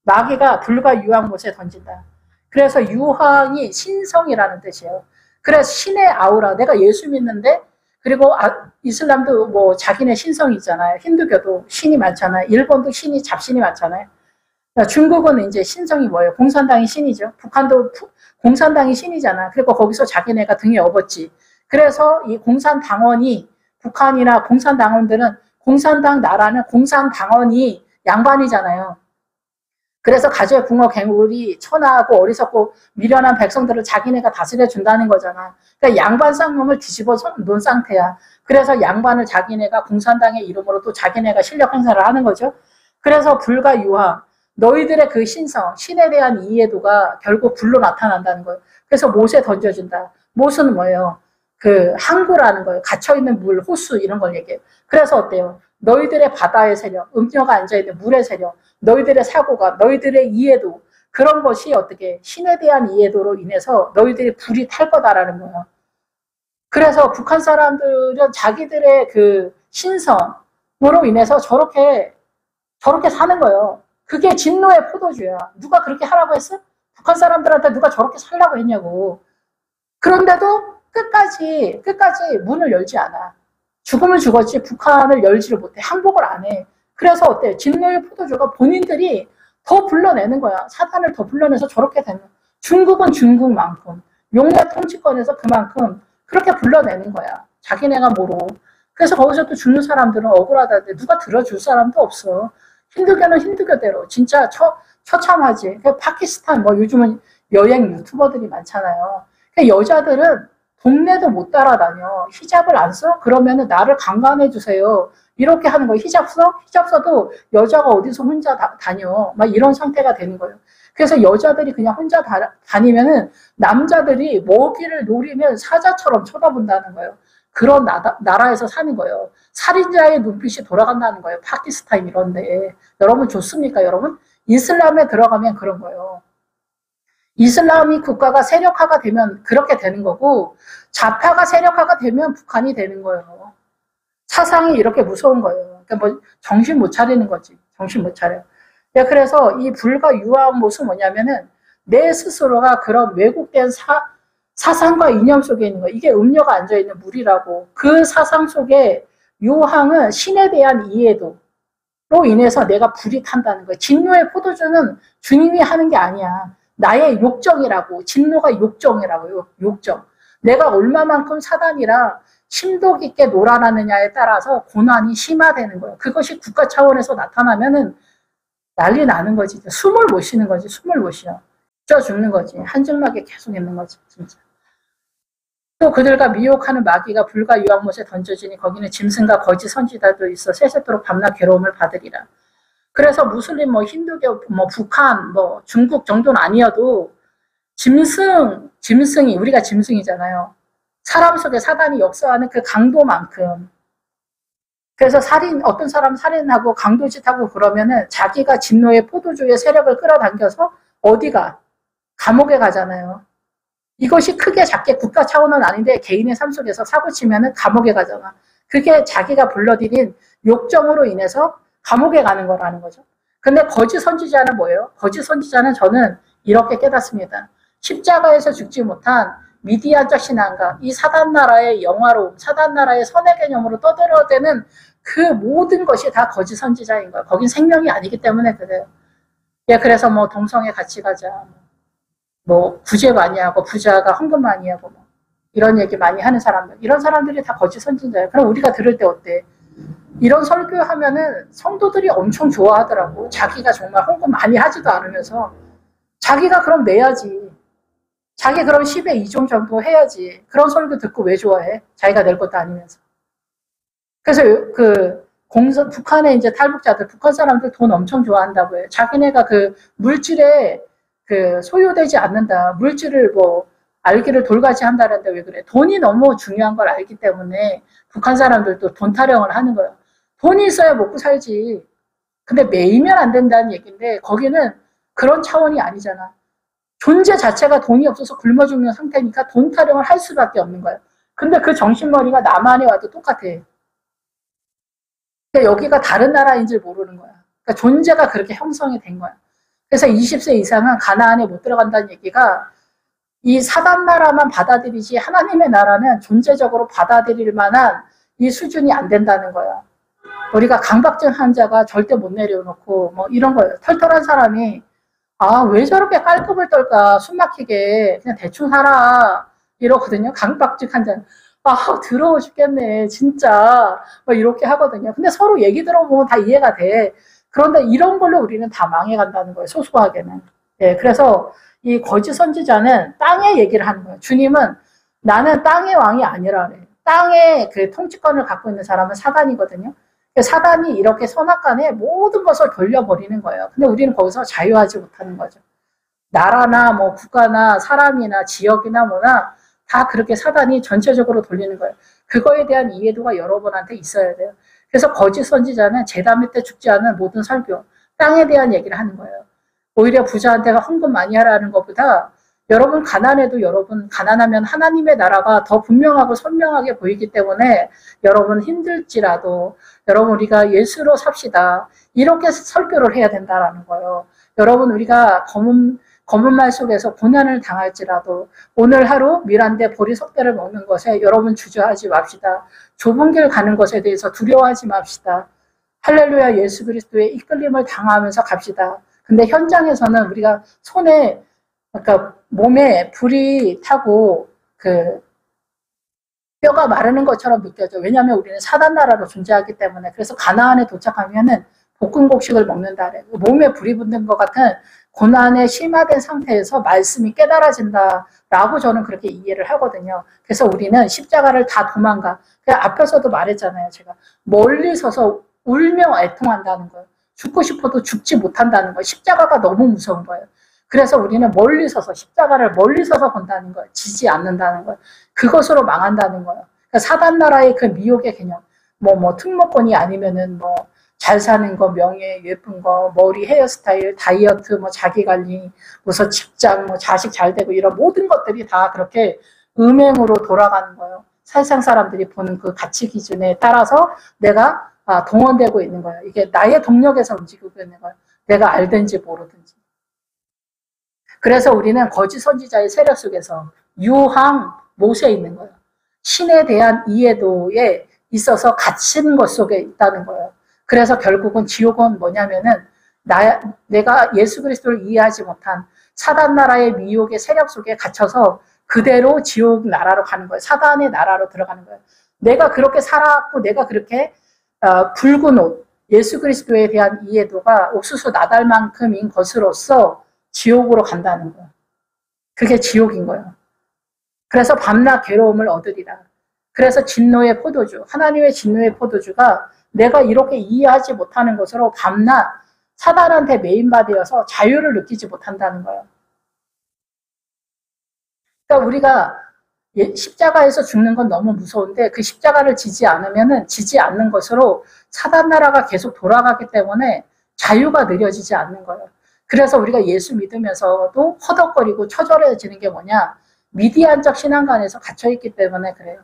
마귀가 불과 유황못에 던진다. 그래서 유황이 신성이라는 뜻이에요. 그래서 신의 아우라, 내가 예수 믿는데 그리고 이슬람도 자기네 신성이 있잖아요. 힌두교도 신이 많잖아요. 일본도 잡신이 많잖아요. 중국은 이제 신성이 뭐예요? 공산당이 신이죠. 북한도 공산당이 신이잖아. 그리고 거기서 자기네가 등에 업었지. 그래서 이 공산당원이 북한이나 공산당원들은 공산당 나라는 공산당원이 양반이잖아요. 그래서 가조의 붕어 괴물이 천하하고 어리석고 미련한 백성들을 자기네가 다스려 준다는 거잖아. 그러니까 양반 쌍놈을 뒤집어 놓은 상태야. 그래서 양반을 자기네가 공산당의 이름으로 또 자기네가 실력 행사를 하는 거죠. 그래서 불과 유황, 너희들의 그 신성, 신에 대한 이해도가 결국 불로 나타난다는 거예요. 그래서 못에 던져진다. 못은 뭐예요? 그 항구라는 거예요. 갇혀있는 물, 호수 이런 걸 얘기해요. 그래서 어때요? 너희들의 바다의 세력, 음녀가 앉아있는 물의 세력, 너희들의 사고가, 너희들의 이해도, 그런 것이 어떻게 신에 대한 이해도로 인해서 너희들이 불이 탈 거다라는 거예요. 그래서 북한 사람들은 자기들의 그 신성으로 인해서 저렇게 사는 거예요. 그게 진노의 포도주야. 누가 그렇게 하라고 했어? 북한 사람들한테 누가 저렇게 살라고 했냐고. 그런데도 끝까지 문을 열지 않아. 죽으면 죽었지 북한을 열지를 못해. 항복을 안 해. 그래서 어때? 진노의 포도주가 본인들이 더 불러내는 거야. 사단을 더 불러내서 저렇게 되는 거야. 중국은 중국만큼, 용내 통치권에서 그만큼 그렇게 불러내는 거야. 자기네가 뭐로. 그래서 거기서 또 죽는 사람들은 억울하다는데 누가 들어줄 사람도 없어. 힌두교는 힌두교대로 진짜 처참하지. 파키스탄 뭐 요즘은 여행 유튜버들이 많잖아요. 여자들은 동네도 못 따라다녀. 히잡을 안 써? 그러면은 나를 강간해 주세요. 이렇게 하는 거예요. 히잡 써? 히잡 써도 여자가 어디서 혼자 다녀. 막 이런 상태가 되는 거예요. 그래서 여자들이 그냥 혼자 다니면은 남자들이 먹이를 노리는 사자처럼 쳐다본다는 거예요. 그런 나라에서 사는 거예요. 살인자의 눈빛이 돌아간다는 거예요. 파키스탄 이런데. 여러분 좋습니까, 여러분? 이슬람에 들어가면 그런 거예요. 이슬람이 국가가 세력화가 되면 그렇게 되는 거고, 좌파가 세력화가 되면 북한이 되는 거예요. 사상이 이렇게 무서운 거예요. 그러니까 뭐 정신 못 차리는 거지. 정신 못 차려. 그래서 이 불과 유아한 모습은 뭐냐면은 내 스스로가 그런 왜곡된 사상과 이념 속에 있는 거예요. 이게 음료가 앉아있는 물이라고. 그 사상 속에 유황은 신에 대한 이해도로 인해서 내가 불이 탄다는 거예요. 진노의 포도주는 주님이 하는 게 아니야. 나의 욕정이라고. 진노가 욕정이라고요. 욕정. 내가 얼마만큼 사단이랑 심도 깊게 놀아나느냐에 따라서 고난이 심화되는 거예요. 그것이 국가 차원에서 나타나면은 난리 나는 거지. 숨을 못 쉬는 거지. 숨을 못 쉬어. 쪄 죽는 거지. 한증막에 계속 있는 거지. 진짜. 또 그들과 미혹하는 마귀가 불과 유황못에 던져지니 거기는 짐승과 거짓 선지자도 있어 세세토록 밤낮 괴로움을 받으리라. 그래서 무슬림, 뭐 힌두교, 뭐 북한, 뭐 중국 정도는 아니어도 짐승이 우리가 짐승이잖아요. 사람 속에 사단이 역사하는 그 강도만큼. 그래서 어떤 사람 살인하고 강도짓하고 그러면은 자기가 진노의 포도주의 세력을 끌어당겨서 어디가? 감옥에 가잖아요. 이것이 크게 작게 국가 차원은 아닌데 개인의 삶 속에서 사고치면은 감옥에 가잖아. 그게 자기가 불러들인 욕정으로 인해서 감옥에 가는 거라는 거죠. 근데 거짓 선지자는 뭐예요? 거짓 선지자는 저는 이렇게 깨닫습니다. 십자가에서 죽지 못한 미디안적 신앙과 이 사단나라의 영화로움, 사단나라의 선의 개념으로 떠들어대는 그 모든 것이 다 거짓 선지자인 거예요. 거긴 생명이 아니기 때문에 그래요. 그래서 뭐 동성애 같이 가자. 뭐 구제 많이 하고 부자가 헌금 많이 하고 뭐 이런 얘기 많이 하는 사람들. 이런 사람들이 다 거짓 선지자예요. 그럼 우리가 들을 때 어때? 이런 설교하면은 성도들이 엄청 좋아하더라고. 자기가 정말 헌금 많이 하지도 않으면서 자기가 그럼 내야지. 자기 그럼 10의 2종 정도 해야지. 그런 설교 듣고 왜 좋아해? 자기가 낼 것도 아니면서. 그래서 북한의 이제 탈북자들, 북한 사람들 돈 엄청 좋아한다고 해요. 자기네가 그 물질에 소요되지 않는다. 물질을 뭐 알기를 돌같이 한다는데 왜 그래? 돈이 너무 중요한 걸 알기 때문에 북한 사람들도 돈 타령을 하는 거예요. 돈이 있어야 먹고 살지. 근데 매이면 안 된다는 얘기인데 거기는 그런 차원이 아니잖아. 존재 자체가 돈이 없어서 굶어 죽는 상태니까 돈 타령을 할 수밖에 없는 거예요. 근데 그 정신머리가 남한에 와도 똑같아. 그러니까 여기가 다른 나라인 줄 모르는 거야. 그러니까 존재가 그렇게 형성이 된 거야. 그래서 20세 이상은 가나안에 못 들어간다는 얘기가 이 사단 나라만 받아들이지 하나님의 나라는 존재적으로 받아들일 만한 이 수준이 안 된다는 거야. 우리가 강박증 환자가 절대 못 내려놓고 뭐 이런 거예요. 털털한 사람이 왜 저렇게 깔끔을 떨까 숨 막히게 그냥 대충 살아 이러거든요. 강박증 환자는 더러워 죽겠네 진짜 뭐 이렇게 하거든요. 근데 서로 얘기 들어보면 다 이해가 돼. 그런데 이런 걸로 우리는 다 망해간다는 거예요. 소소하게는. 그래서 이 거짓 선지자는 땅의 얘기를 하는 거예요. 주님은 나는 땅의 왕이 아니라 그래. 땅의 그 통치권을 갖고 있는 사람은 사단이거든요. 사단이 이렇게 선악간에 모든 것을 돌려버리는 거예요. 근데 우리는 거기서 자유하지 못하는 거죠. 나라나 뭐 국가나 사람이나 지역이나 뭐나 다 그렇게 사단이 전체적으로 돌리는 거예요. 그거에 대한 이해도가 여러분한테 있어야 돼요. 그래서 거짓 선지자는 제단 밑에 죽지 않은 모든 설교, 땅에 대한 얘기를 하는 거예요. 오히려 부자한테가 헌금 많이 하라는 것보다 여러분 가난해도 여러분 가난하면 하나님의 나라가 더 분명하고 선명하게 보이기 때문에 여러분 힘들지라도 여러분 우리가 예수로 삽시다. 이렇게 설교를 해야 된다라는 거예요. 여러분 우리가 검은 말 속에서 고난을 당할지라도 오늘 하루 밀한대 보리석대를 먹는 것에 여러분 주저하지 맙시다. 좁은 길 가는 것에 대해서 두려워하지 맙시다. 할렐루야, 예수 그리스도의 이끌림을 당하면서 갑시다. 근데 현장에서는 우리가 손에, 그러니까 몸에 불이 타고 그 뼈가 마르는 것처럼 느껴져. 왜냐하면 우리는 사단 나라로 존재하기 때문에. 그래서 가나안에 도착하면은 볶은 곡식을 먹는다. 몸에 불이 붙는 것 같은 고난에 심화된 상태에서 말씀이 깨달아진다라고 저는 그렇게 이해를 하거든요. 그래서 우리는 십자가를 다 도망가. 앞에서도 말했잖아요. 제가 멀리 서서 울며 애통한다는 거예요. 죽고 싶어도 죽지 못한다는 거예요. 십자가가 너무 무서운 거예요. 그래서 우리는 멀리 서서 십자가를 멀리 서서 본다는 거예요. 지지 않는다는 거예요. 그것으로 망한다는 거예요. 그러니까 사단 나라의 그 미혹의 개념, 특목권이 아니면은 잘 사는 거, 명예, 예쁜 거, 머리, 헤어스타일, 다이어트, 자기관리, 무슨 직장, 자식 잘 되고 이런 모든 것들이 다 그렇게 음행으로 돌아가는 거예요. 세상 사람들이 보는 그 가치 기준에 따라서 내가 동원되고 있는 거예요. 이게 나의 동력에서 움직이고 있는 거예요. 내가 알든지 모르든지. 그래서 우리는 거짓 선지자의 세력 속에서 유황 못에 있는 거예요. 신에 대한 이해도에 있어서 갇힌 것 속에 있다는 거예요. 그래서 결국은 지옥은 뭐냐면은 내가 예수 그리스도를 이해하지 못한 사단 나라의 미혹의 세력 속에 갇혀서 그대로 지옥 나라로 가는 거예요. 사단의 나라로 들어가는 거예요. 내가 그렇게 살았고 내가 그렇게 붉은 옷, 예수 그리스도에 대한 이해도가 옥수수 나달만큼인 것으로서 지옥으로 간다는 거예요. 그게 지옥인 거예요. 그래서 밤낮 괴로움을 얻으리라. 그래서 진노의 포도주, 하나님의 진노의 포도주가 내가 이렇게 이해하지 못하는 것으로 밤낮 사단한테 매인받아서 자유를 느끼지 못한다는 거예요. 그러니까 우리가 십자가에서 죽는 건 너무 무서운데 그 십자가를 지지 않으면은 지지 않는 것으로 사단 나라가 계속 돌아가기 때문에 자유가 느려지지 않는 거예요. 그래서 우리가 예수 믿으면서도 허덕거리고 처절해지는 게 뭐냐? 미디안적 신앙관에서 갇혀있기 때문에 그래요.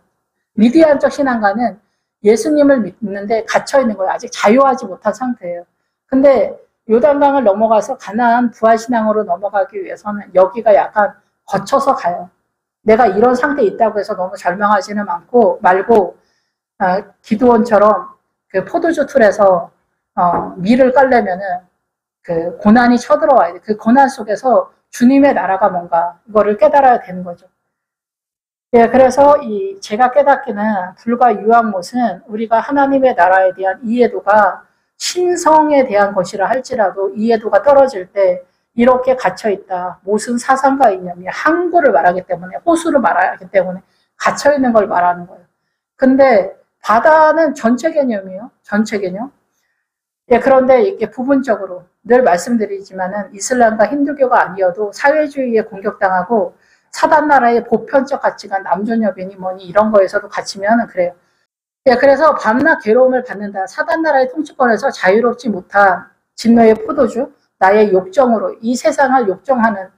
미디안적 신앙관은 예수님을 믿는데 갇혀있는 거예요. 아직 자유하지 못한 상태예요. 근데 요단강을 넘어가서 가나안 부활신앙으로 넘어가기 위해서는 여기가 약간 거쳐서 가요. 내가 이런 상태에 있다고 해서 너무 절망하지는 말고 기드온처럼 그 포도주 틀에서 밀을 깔려면은 그 고난이 쳐들어와야 돼. 그 고난 속에서 주님의 나라가 뭔가 이거를 깨달아야 되는 거죠. 예, 그래서 제가 깨닫기는 불과 유황못은 우리가 하나님의 나라에 대한 이해도가 신성에 대한 것이라 할지라도 이해도가 떨어질 때 이렇게 갇혀있다. 못은 사상과 이념이 항구를 말하기 때문에 호수를 말하기 때문에 갇혀있는 걸 말하는 거예요. 근데 바다는 전체 개념이에요. 전체 개념. 예, 그런데 이게 부분적으로 늘 말씀드리지만은 이슬람과 힌두교가 아니어도 사회주의에 공격당하고 사단 나라의 보편적 가치관, 남존여변이 뭐니 이런 거에서도 갇히면 그래요. 예, 그래서 밤낮 괴로움을 받는다. 사단 나라의 통치권에서 자유롭지 못한 진노의 포도주, 나의 욕정으로 이 세상을 욕정하는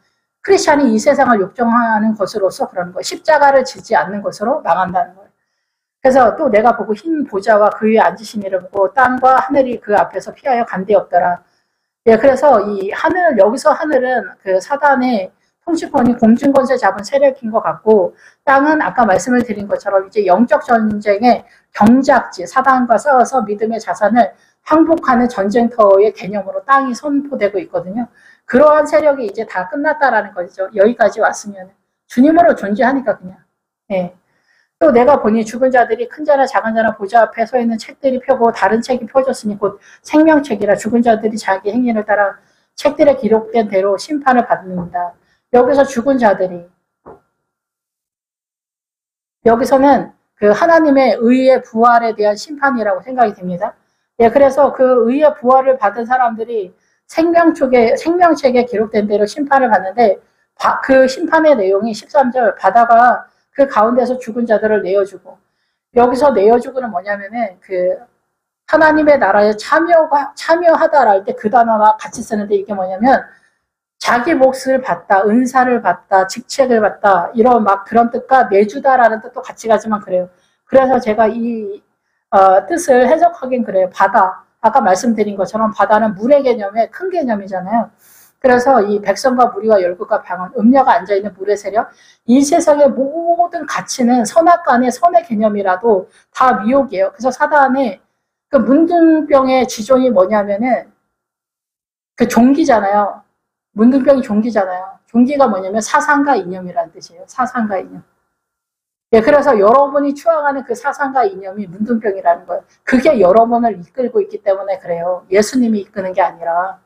크리스찬이 이 세상을 욕정하는 것으로서 그러는 거예요. 십자가를 지지 않는 것으로 망한다는 거예요. 그래서 또 내가 보고 흰 보좌와 그 위에 앉으신 이를 보고 땅과 하늘이 그 앞에서 피하여 간데 없더라. 예, 그래서 이 하늘, 여기서 하늘은 그 사단의 통치권이 공중권세 잡은 세력인 것 같고, 땅은 아까 말씀을 드린 것처럼 이제 영적 전쟁의 경작지, 사단과 싸워서 믿음의 자산을 항복하는 전쟁터의 개념으로 땅이 선포되고 있거든요. 그러한 세력이 이제 다 끝났다라는 거죠. 여기까지 왔으면. 주님으로 존재하니까 그냥. 예. 또 내가 보니 죽은 자들이 큰 자나 작은 자나 보좌 앞에 서 있는 책들이 펴고 다른 책이 펴졌으니 곧 생명책이라 죽은 자들이 자기 행위를 따라 책들에 기록된 대로 심판을 받는다. 여기서 죽은 자들이 여기서는 그 하나님의 의의 부활에 대한 심판이라고 생각이 됩니다. 예, 그래서 그 의의 부활을 받은 사람들이 생명책에 기록된 대로 심판을 받는데 그 심판의 내용이 13절 바다가 그 가운데서 죽은 자들을 내어주고 여기서 내어주고는 뭐냐면은 그 하나님의 나라에 참여하다라 할 때 그 단어가 같이 쓰는데 이게 뭐냐면 자기 몫을 받다, 은사를 받다, 직책을 받다 이런 막 그런 뜻과 내주다라는 뜻도 같이 가지만 그래요. 그래서 제가 이 뜻을 해석하긴 그래요. 바다 아까 말씀드린 것처럼 바다는 물의 개념의 큰 개념이잖아요. 그래서 이 백성과 무리와 열국과 방언, 음녀가 앉아있는 물의 세력, 이 세상의 모든 가치는 선악간의 선의 개념이라도 다 미혹이에요. 그래서 사단의 그 문둥병의 지존이 뭐냐면은 그 종기잖아요. 문둥병이 종기잖아요. 종기가 뭐냐면 사상과 이념이라는 뜻이에요. 사상과 이념. 예, 그래서 여러분이 추앙하는 그 사상과 이념이 문둥병이라는 거예요. 그게 여러분을 이끌고 있기 때문에 그래요. 예수님이 이끄는 게 아니라.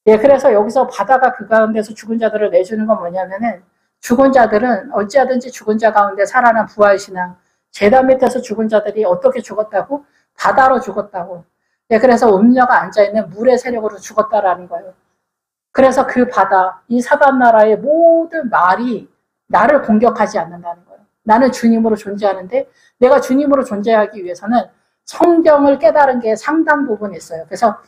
예, 그래서 여기서 바다가 그 가운데서 죽은 자들을 내주는 건 뭐냐면은 죽은 자들은 어찌하든지 죽은 자 가운데 살아난 부활신앙, 제단 밑에서 죽은 자들이 어떻게 죽었다고? 바다로 죽었다고. 예, 그래서 음녀가 앉아있는 물의 세력으로 죽었다라는 거예요. 그래서 그 바다, 이 사단 나라의 모든 말이 나를 공격하지 않는다는 거예요. 나는 주님으로 존재하는데 내가 주님으로 존재하기 위해서는 성경을 깨달은 게 상당 부분 있어요. 그래서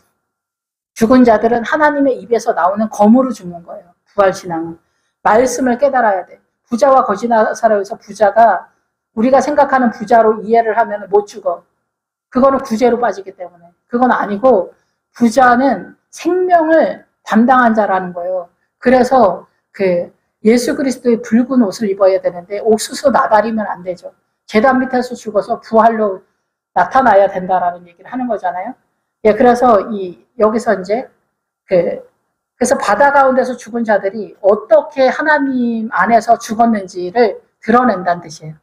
죽은 자들은 하나님의 입에서 나오는 검으로 죽는 거예요. 부활신앙은. 말씀을 깨달아야 돼. 부자와 거짓나사로에서 부자가 우리가 생각하는 부자로 이해를 하면 못 죽어. 그거는 구제로 빠지기 때문에. 그건 아니고 부자는 생명을 담당한 자라는 거예요. 그래서 그 예수 그리스도의 붉은 옷을 입어야 되는데 옥수수 나다리면 안 되죠. 제단 밑에서 죽어서 부활로 나타나야 된다라는 얘기를 하는 거잖아요. 예, 그래서 여기서 이제 그래서 바다 가운데서 죽은 자들이 어떻게 하나님 안에서 죽었는지를 드러낸다는 뜻이에요.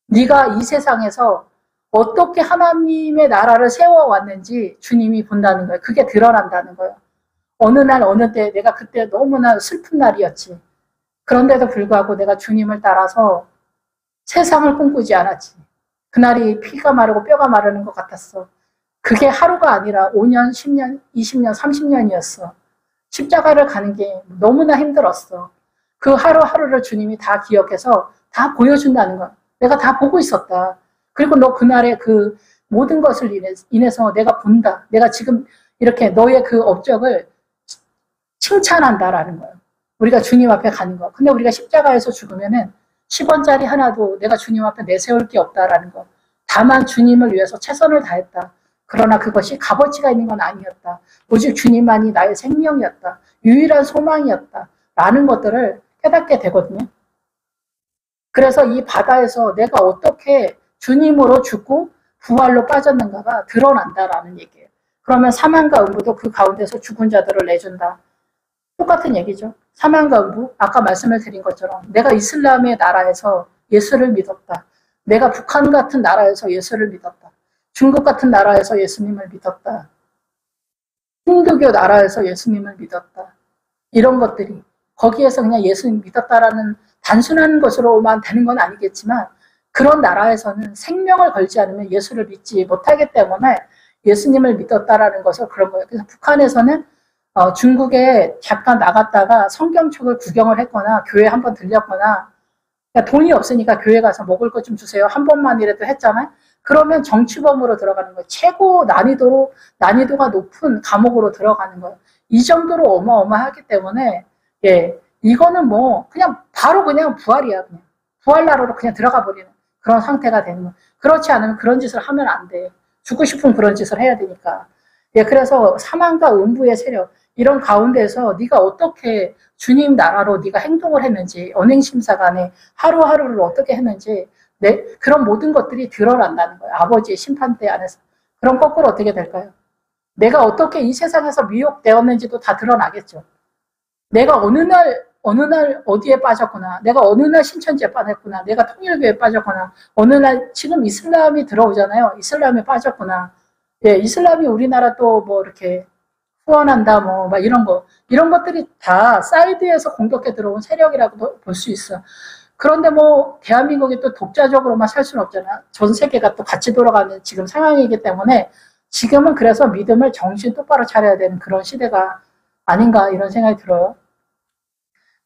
네가 이 세상에서 어떻게 하나님의 나라를 세워왔는지 주님이 본다는 거예요. 그게 드러난다는 거예요. 어느 날 어느 때 내가 그때 너무나 슬픈 날이었지. 그런데도 불구하고 내가 주님을 따라서 세상을 꿈꾸지 않았지. 그날이 피가 마르고 뼈가 마르는 것 같았어. 그게 하루가 아니라 5년, 10년, 20년, 30년이었어. 십자가를 가는 게 너무나 힘들었어. 그 하루하루를 주님이 다 기억해서 다 보여준다는 거야. 내가 다 보고 있었다. 그리고 너 그날의 그 모든 것을 인해서 내가 본다. 내가 지금 이렇게 너의 그 업적을 칭찬한다라는 거예요. 우리가 주님 앞에 가는 거. 근데 우리가 십자가에서 죽으면은 10원짜리 하나도 내가 주님 앞에 내세울 게 없다라는 거. 다만 주님을 위해서 최선을 다했다. 그러나 그것이 값어치가 있는 건 아니었다. 오직 주님만이 나의 생명이었다. 유일한 소망이었다. 라는 것들을 깨닫게 되거든요. 그래서 이 바다에서 내가 어떻게 주님으로 죽고 부활로 빠졌는가가 드러난다라는 얘기예요. 그러면 사망과 음부도 그 가운데서 죽은 자들을 내준다. 똑같은 얘기죠. 사망과 음부, 아까 말씀을 드린 것처럼 내가 이슬람의 나라에서 예수를 믿었다. 내가 북한 같은 나라에서 예수를 믿었다. 중국 같은 나라에서 예수님을 믿었다. 힌두교 나라에서 예수님을 믿었다. 이런 것들이 거기에서 그냥 예수님 믿었다라는 단순한 것으로만 되는 건 아니겠지만 그런 나라에서는 생명을 걸지 않으면 예수를 믿지 못하기 때문에 예수님을 믿었다라는 것을 그런 거예요. 그래서 북한에서는 중국에 잠깐 나갔다가 성경책을 구경을 했거나 교회 한번 들렸거나 그러니까 돈이 없으니까 교회 가서 먹을 것 좀 주세요. 한 번만이라도 했잖아요. 그러면 정치범으로 들어가는 거예요. 최고 난이도가 높은 감옥으로 들어가는 거예요. 이 정도로 어마어마하기 때문에 예, 이거는 뭐 그냥 바로 그냥 부활이야. 그냥 부활나라로 그냥 들어가 버리는 그런 상태가 되는 거예요. 그렇지 않으면 그런 짓을 하면 안 돼. 죽고 싶으면 그런 짓을 해야 되니까. 예, 그래서 사망과 음부의 세력 이런 가운데서 네가 어떻게 주님 나라로 네가 행동을 했는지 언행심사간에 하루하루를 어떻게 했는지 그런 모든 것들이 드러난다는 거예요. 아버지의 심판대 안에서. 그럼 거꾸로 어떻게 될까요? 내가 어떻게 이 세상에서 미혹되었는지도 다 드러나겠죠. 내가 어느 날 어디에 빠졌구나. 내가 어느 날 신천지에 빠졌구나. 내가 통일교에 빠졌구나. 어느 날 지금 이슬람이 들어오잖아요. 이슬람에 빠졌구나. 예, 이슬람이 우리나라 또 뭐 이렇게 후원한다 뭐 막 이런 것들이 다 사이드에서 공격해 들어온 세력이라고 볼 수 있어. 그런데 뭐 대한민국이 또 독자적으로만 살 수는 없잖아. 전 세계가 또 같이 돌아가는 지금 상황이기 때문에 지금은 그래서 믿음을 정신 똑바로 차려야 되는 그런 시대가 아닌가 이런 생각이 들어요.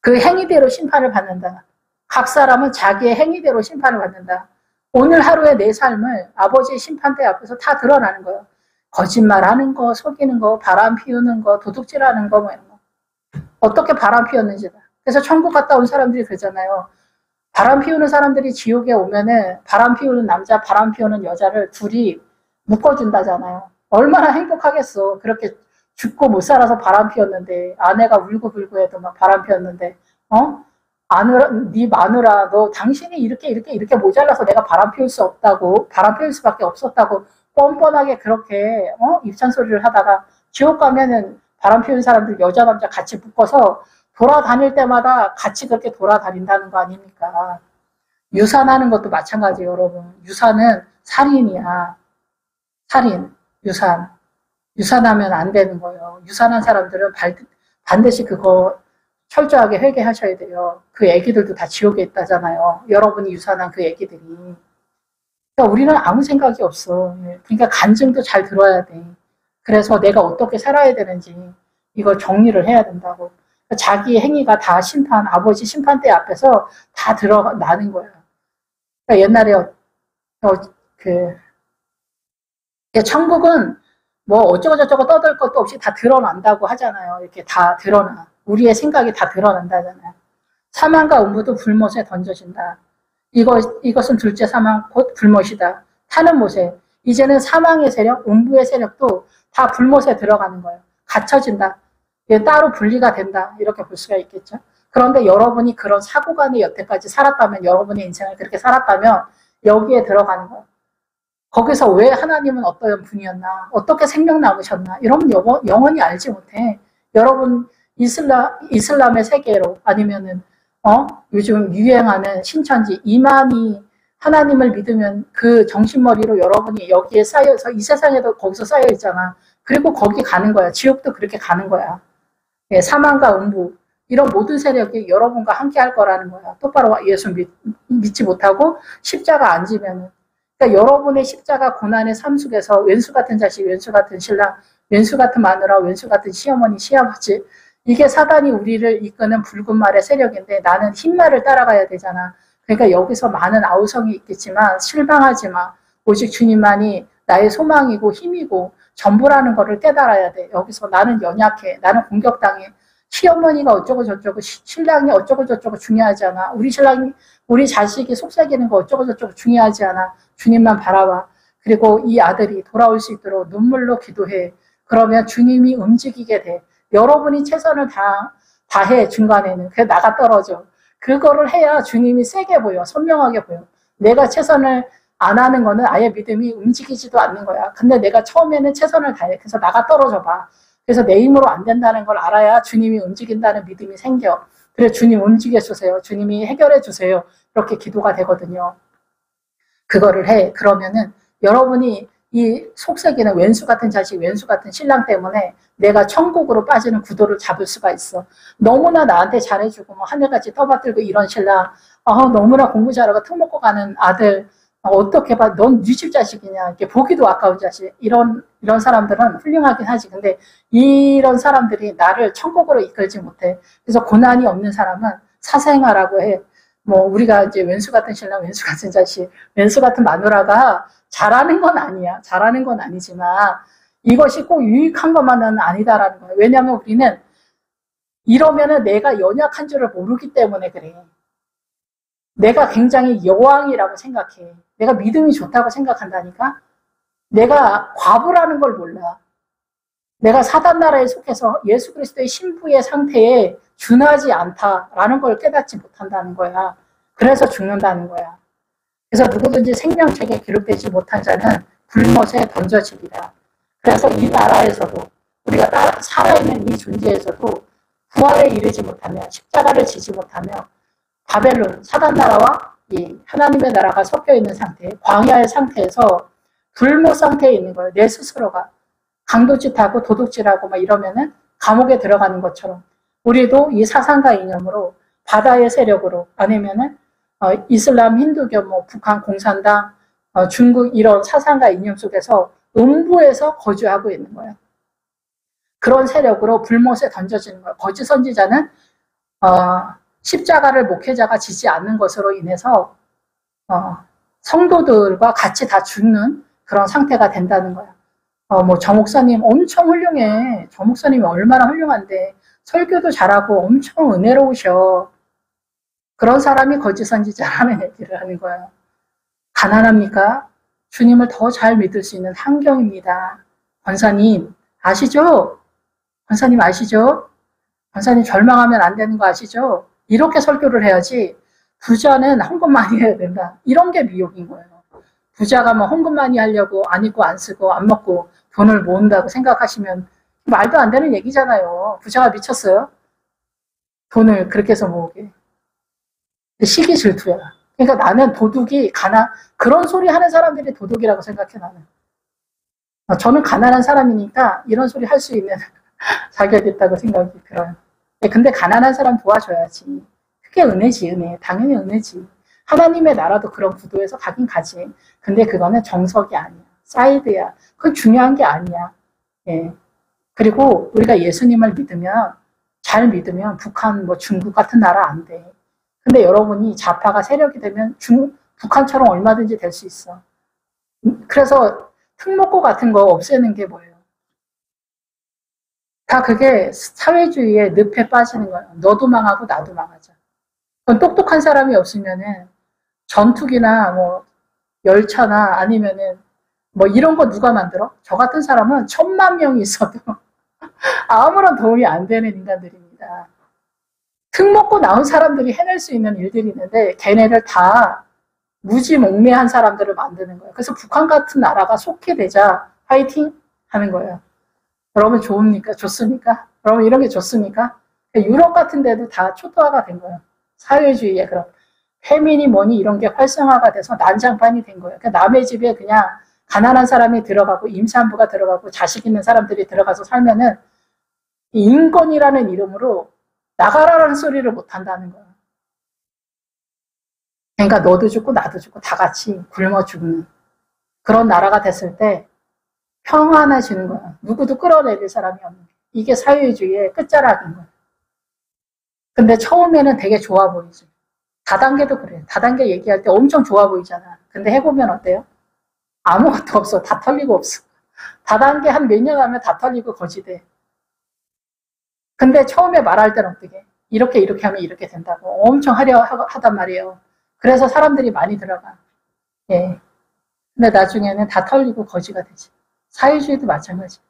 그 행위대로 심판을 받는다. 각 사람은 자기의 행위대로 심판을 받는다. 오늘 하루의 내 삶을 아버지의 심판대 앞에서 다 드러나는 거예요. 거짓말하는 거, 속이는 거, 바람 피우는 거, 도둑질하는 거, 뭐 이런 거. 어떻게 바람 피웠는지다. 그래서 천국 갔다 온 사람들이 그러잖아요. 바람 피우는 사람들이 지옥에 오면은 바람 피우는 남자, 바람 피우는 여자를 둘이 묶어준다잖아요. 얼마나 행복하겠어. 그렇게 죽고 못 살아서 바람 피웠는데, 아내가 울고불고 해도 막 바람 피웠는데, 네 마누라, 너 당신이 이렇게 모자라서 내가 바람 피울 수 없다고, 바람 피울 수밖에 없었다고, 뻔뻔하게 그렇게, 입찬소리를 하다가, 지옥 가면은 바람 피운 사람들 여자, 남자 같이 묶어서 돌아다닐 때마다 같이 그렇게 돌아다닌다는 거 아닙니까? 유산하는 것도 마찬가지예요, 여러분. 유산은 살인이야. 살인, 유산. 유산하면 안 되는 거예요. 유산한 사람들은 반드시 그거 철저하게 회개하셔야 돼요. 그 애기들도 다 지옥에 있다잖아요. 여러분이 유산한 그 애기들이. 그러니까 우리는 아무 생각이 없어. 그러니까 간증도 잘 들어야 돼. 그래서 내가 어떻게 살아야 되는지 이걸 정리를 해야 된다고. 그러니까 자기 행위가 다 아버지 심판대 앞에서 다 드러나는 거야. 그러니까 옛날에 천국은 뭐 어쩌고저쩌고 떠들 것도 없이 다 드러난다고 하잖아요. 이렇게 다 드러나. 우리의 생각이 다 드러난다잖아요. 사망과 음부도 불못에 던져진다. 이것은 둘째 사망 곧 불못이다. 타는 못에 이제는 사망의 세력, 음부의 세력도 다 불못에 들어가는 거예요. 갇혀진다. 따로 분리가 된다. 이렇게 볼 수가 있겠죠. 그런데 여러분이 그런 사고관의 여태까지 살았다면, 여러분의 인생을 그렇게 살았다면 여기에 들어가는 거예요. 거기서 왜 하나님은 어떤 분이었나, 어떻게 생명 남으셨나, 이러면 영원히 알지 못해. 여러분 이슬람의 세계로, 아니면은 요즘 유행하는 신천지 이만이 하나님을 믿으면 그 정신머리로 여러분이 여기에 쌓여서 이 세상에도 거기서 쌓여 있잖아. 그리고 거기 가는 거야. 지옥도 그렇게 가는 거야. 예, 사망과 음부 이런 모든 세력이 여러분과 함께 할 거라는 거야. 똑바로 예수 믿지 못하고 십자가 안 지면은. 그러니까 여러분의 십자가 고난의 삶 속에서 왼수 같은 자식, 왼수 같은 신랑, 왼수 같은 마누라, 왼수 같은 시어머니, 시아버지, 이게 사단이 우리를 이끄는 붉은 말의 세력인데 나는 흰 말을 따라가야 되잖아. 그러니까 여기서 많은 아우성이 있겠지만 실망하지 마. 오직 주님만이 나의 소망이고 힘이고 전부라는 것을 깨달아야 돼. 여기서 나는 연약해. 나는 공격당해. 시어머니가 어쩌고 저쩌고, 신랑이 어쩌고 저쩌고 중요하지 않아. 우리 자식이 속삭이는 거 어쩌고 저쩌고 중요하지 않아. 주님만 바라봐. 그리고 이 아들이 돌아올 수 있도록 눈물로 기도해. 그러면 주님이 움직이게 돼. 여러분이 최선을 다해, 중간에는. 그래, 나가 떨어져. 그거를 해야 주님이 세게 보여. 선명하게 보여. 내가 최선을 안 하는 거는 아예 믿음이 움직이지도 않는 거야. 근데 내가 처음에는 최선을 다해. 그래서 나가 떨어져 봐. 그래서 내 힘으로 안 된다는 걸 알아야 주님이 움직인다는 믿음이 생겨. 그래, 주님 움직여 주세요. 주님이 해결해 주세요. 이렇게 기도가 되거든요. 그거를 해. 그러면은 여러분이 이 속삭이는 왼수 같은 자식, 왼수 같은 신랑 때문에 내가 천국으로 빠지는 구도를 잡을 수가 있어. 너무나 나한테 잘해주고 뭐 하늘같이 떠받들고 이런 신랑, 너무나 공부 잘하고 특 먹고 가는 아들, 어떻게 봐? 넌 네 집 자식이냐? 이렇게 보기도 아까운 자식. 이런 사람들은 훌륭하긴 하지. 근데 이런 사람들이 나를 천국으로 이끌지 못해. 그래서 고난이 없는 사람은 사생아라고 해. 뭐 우리가 이제 왼수 같은 신랑, 왼수 같은 자식, 왼수 같은 마누라가 잘하는 건 아니야. 잘하는 건 아니지만 이것이 꼭 유익한 것만은 아니다라는 거예요. 왜냐하면 우리는 이러면은 내가 연약한 줄을 모르기 때문에 그래. 내가 굉장히 여왕이라고 생각해. 내가 믿음이 좋다고 생각한다니까. 내가 과부라는 걸 몰라. 내가 사단 나라에 속해서 예수 그리스도의 신부의 상태에 준하지 않다라는 걸 깨닫지 못한다는 거야. 그래서 죽는다는 거야. 그래서 누구든지 생명책에 기록되지 못한 자는 불못에 던져지리라. 그래서 이 나라에서도 우리가 살아있는 이 존재에서도 부활에 이르지 못하며 십자가를 지지 못하며 바벨론, 사단 나라와 이 하나님의 나라가 섞여 있는 상태, 광야의 상태에서 불못 상태에 있는 거예요. 내 스스로가 강도짓하고 도둑질하고 막 이러면은 감옥에 들어가는 것처럼 우리도 이 사상과 이념으로 바다의 세력으로 아니면은 이슬람, 힌두교, 뭐 북한 공산당, 중국 이런 사상과 이념 속에서 음부에서 거주하고 있는 거예요. 그런 세력으로 불못에 던져지는 거예요. 거짓 선지자는 십자가를 목회자가 지지 않는 것으로 인해서 성도들과 같이 다 죽는 그런 상태가 된다는 거야. 뭐 저 목사님 엄청 훌륭해. 저 목사님이 얼마나 훌륭한데 설교도 잘하고 엄청 은혜로우셔. 그런 사람이 거짓 선지자라는 얘기를 하는 거예요. 가난합니까? 주님을 더 잘 믿을 수 있는 환경입니다. 권사님 아시죠? 권사님 아시죠? 권사님 절망하면 안 되는 거 아시죠? 이렇게 설교를 해야지 부자는 헌금 많이 해야 된다. 이런 게 미혹인 거예요. 부자가 뭐 헌금 많이 하려고 안 입고 안 쓰고 안 먹고 돈을 모은다고 생각하시면 말도 안 되는 얘기잖아요. 부자가 미쳤어요? 돈을 그렇게 해서 모으게. 시기 질투야. 그러니까 나는 도둑이 그런 소리 하는 사람들이 도둑이라고 생각해, 나는. 저는 가난한 사람이니까 이런 소리 할 수 있는 자격이 있다고 생각이 들어요. 근데 가난한 사람 도와줘야지. 그게 은혜지, 은혜. 당연히 은혜지. 하나님의 나라도 그런 구도에서 가긴 가지. 근데 그거는 정석이 아니야. 사이드야. 그건 중요한 게 아니야. 예. 그리고 우리가 예수님을 잘 믿으면 북한, 뭐 중국 같은 나라 안 돼. 근데 여러분이 좌파가 세력이 되면 북한처럼 얼마든지 될 수 있어. 그래서 특목고 같은 거 없애는 게 뭐예요? 다 그게 사회주의의 늪에 빠지는 거예요. 너도 망하고 나도 망하자. 그건 똑똑한 사람이 없으면은 전투기나 뭐 열차나 아니면은 뭐 이런 거 누가 만들어? 저 같은 사람은 1000만 명이 있어도 아무런 도움이 안 되는 인간들입니다. 특먹고 나온 사람들이 해낼 수 있는 일들이 있는데 걔네를 다 무지몽매한 사람들을 만드는 거예요. 그래서 북한 같은 나라가 속게 되자 파이팅 하는 거예요. 여러분 좋습니까? 여러분 이런 게 좋습니까? 유럽 같은 데도 다 초토화가 된 거예요. 사회주의에 그런 페미니 뭐니 이런 게 활성화가 돼서 난장판이 된 거예요. 그러니까 남의 집에 그냥 가난한 사람이 들어가고 임산부가 들어가고 자식 있는 사람들이 들어가서 살면은 인권이라는 이름으로 나가라라는 소리를 못 한다는 거예요. 그러니까 너도 죽고 나도 죽고 다 같이 굶어 죽는 그런 나라가 됐을 때 평안해지는 거야. 누구도 끌어내릴 사람이 없는 거야. 이게 사회주의의 끝자락인 거야. 근데 처음에는 되게 좋아 보이지. 다단계도 그래. 다단계 얘기할 때 엄청 좋아 보이잖아. 근데 해보면 어때요? 아무것도 없어. 다 털리고 없어. 다단계 한 몇 년 하면 다 털리고 거지돼. 근데 처음에 말할 때는 어떻게? 이렇게 하면 이렇게 된다고 엄청 하단 말이에요. 그래서 사람들이 많이 들어가. 예. 근데 나중에는 다 털리고 거지가 되지. 사회주의도 마찬가지.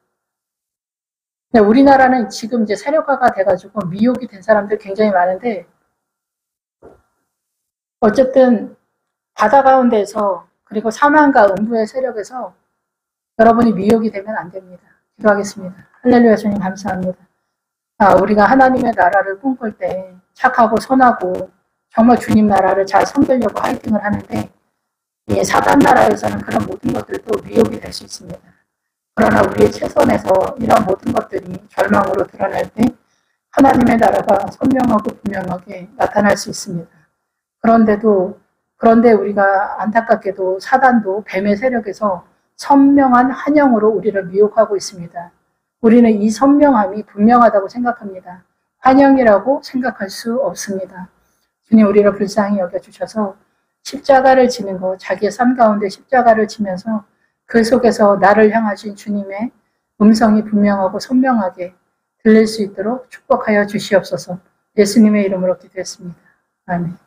근데 우리나라는 지금 이제 세력화가 돼가지고 미혹이 된 사람들 굉장히 많은데, 어쨌든 바다 가운데서 그리고 사망과 음부의 세력에서 여러분이 미혹이 되면 안 됩니다. 기도하겠습니다. 할렐루야. 주님 감사합니다. 우리가 하나님의 나라를 꿈꿀 때 착하고 선하고 정말 주님 나라를 잘 섬기려고 화이팅을 하는데, 이 사단 나라에서는 그런 모든 것들도 미혹이 될 수 있습니다. 그러나 우리의 최선에서 이런 모든 것들이 절망으로 드러날 때 하나님의 나라가 선명하고 분명하게 나타날 수 있습니다. 그런데 우리가 안타깝게도 사단도 뱀의 세력에서 선명한 환영으로 우리를 미혹하고 있습니다. 우리는 이 선명함이 분명하다고 생각합니다. 환영이라고 생각할 수 없습니다. 주님, 우리를 불쌍히 여겨주셔서 십자가를 지는 것, 자기의 삶 가운데 십자가를 지면서 그 속에서 나를 향하신 주님의 음성이 분명하고 선명하게 들릴 수 있도록 축복하여 주시옵소서. 예수님의 이름으로 기도했습니다. 아멘.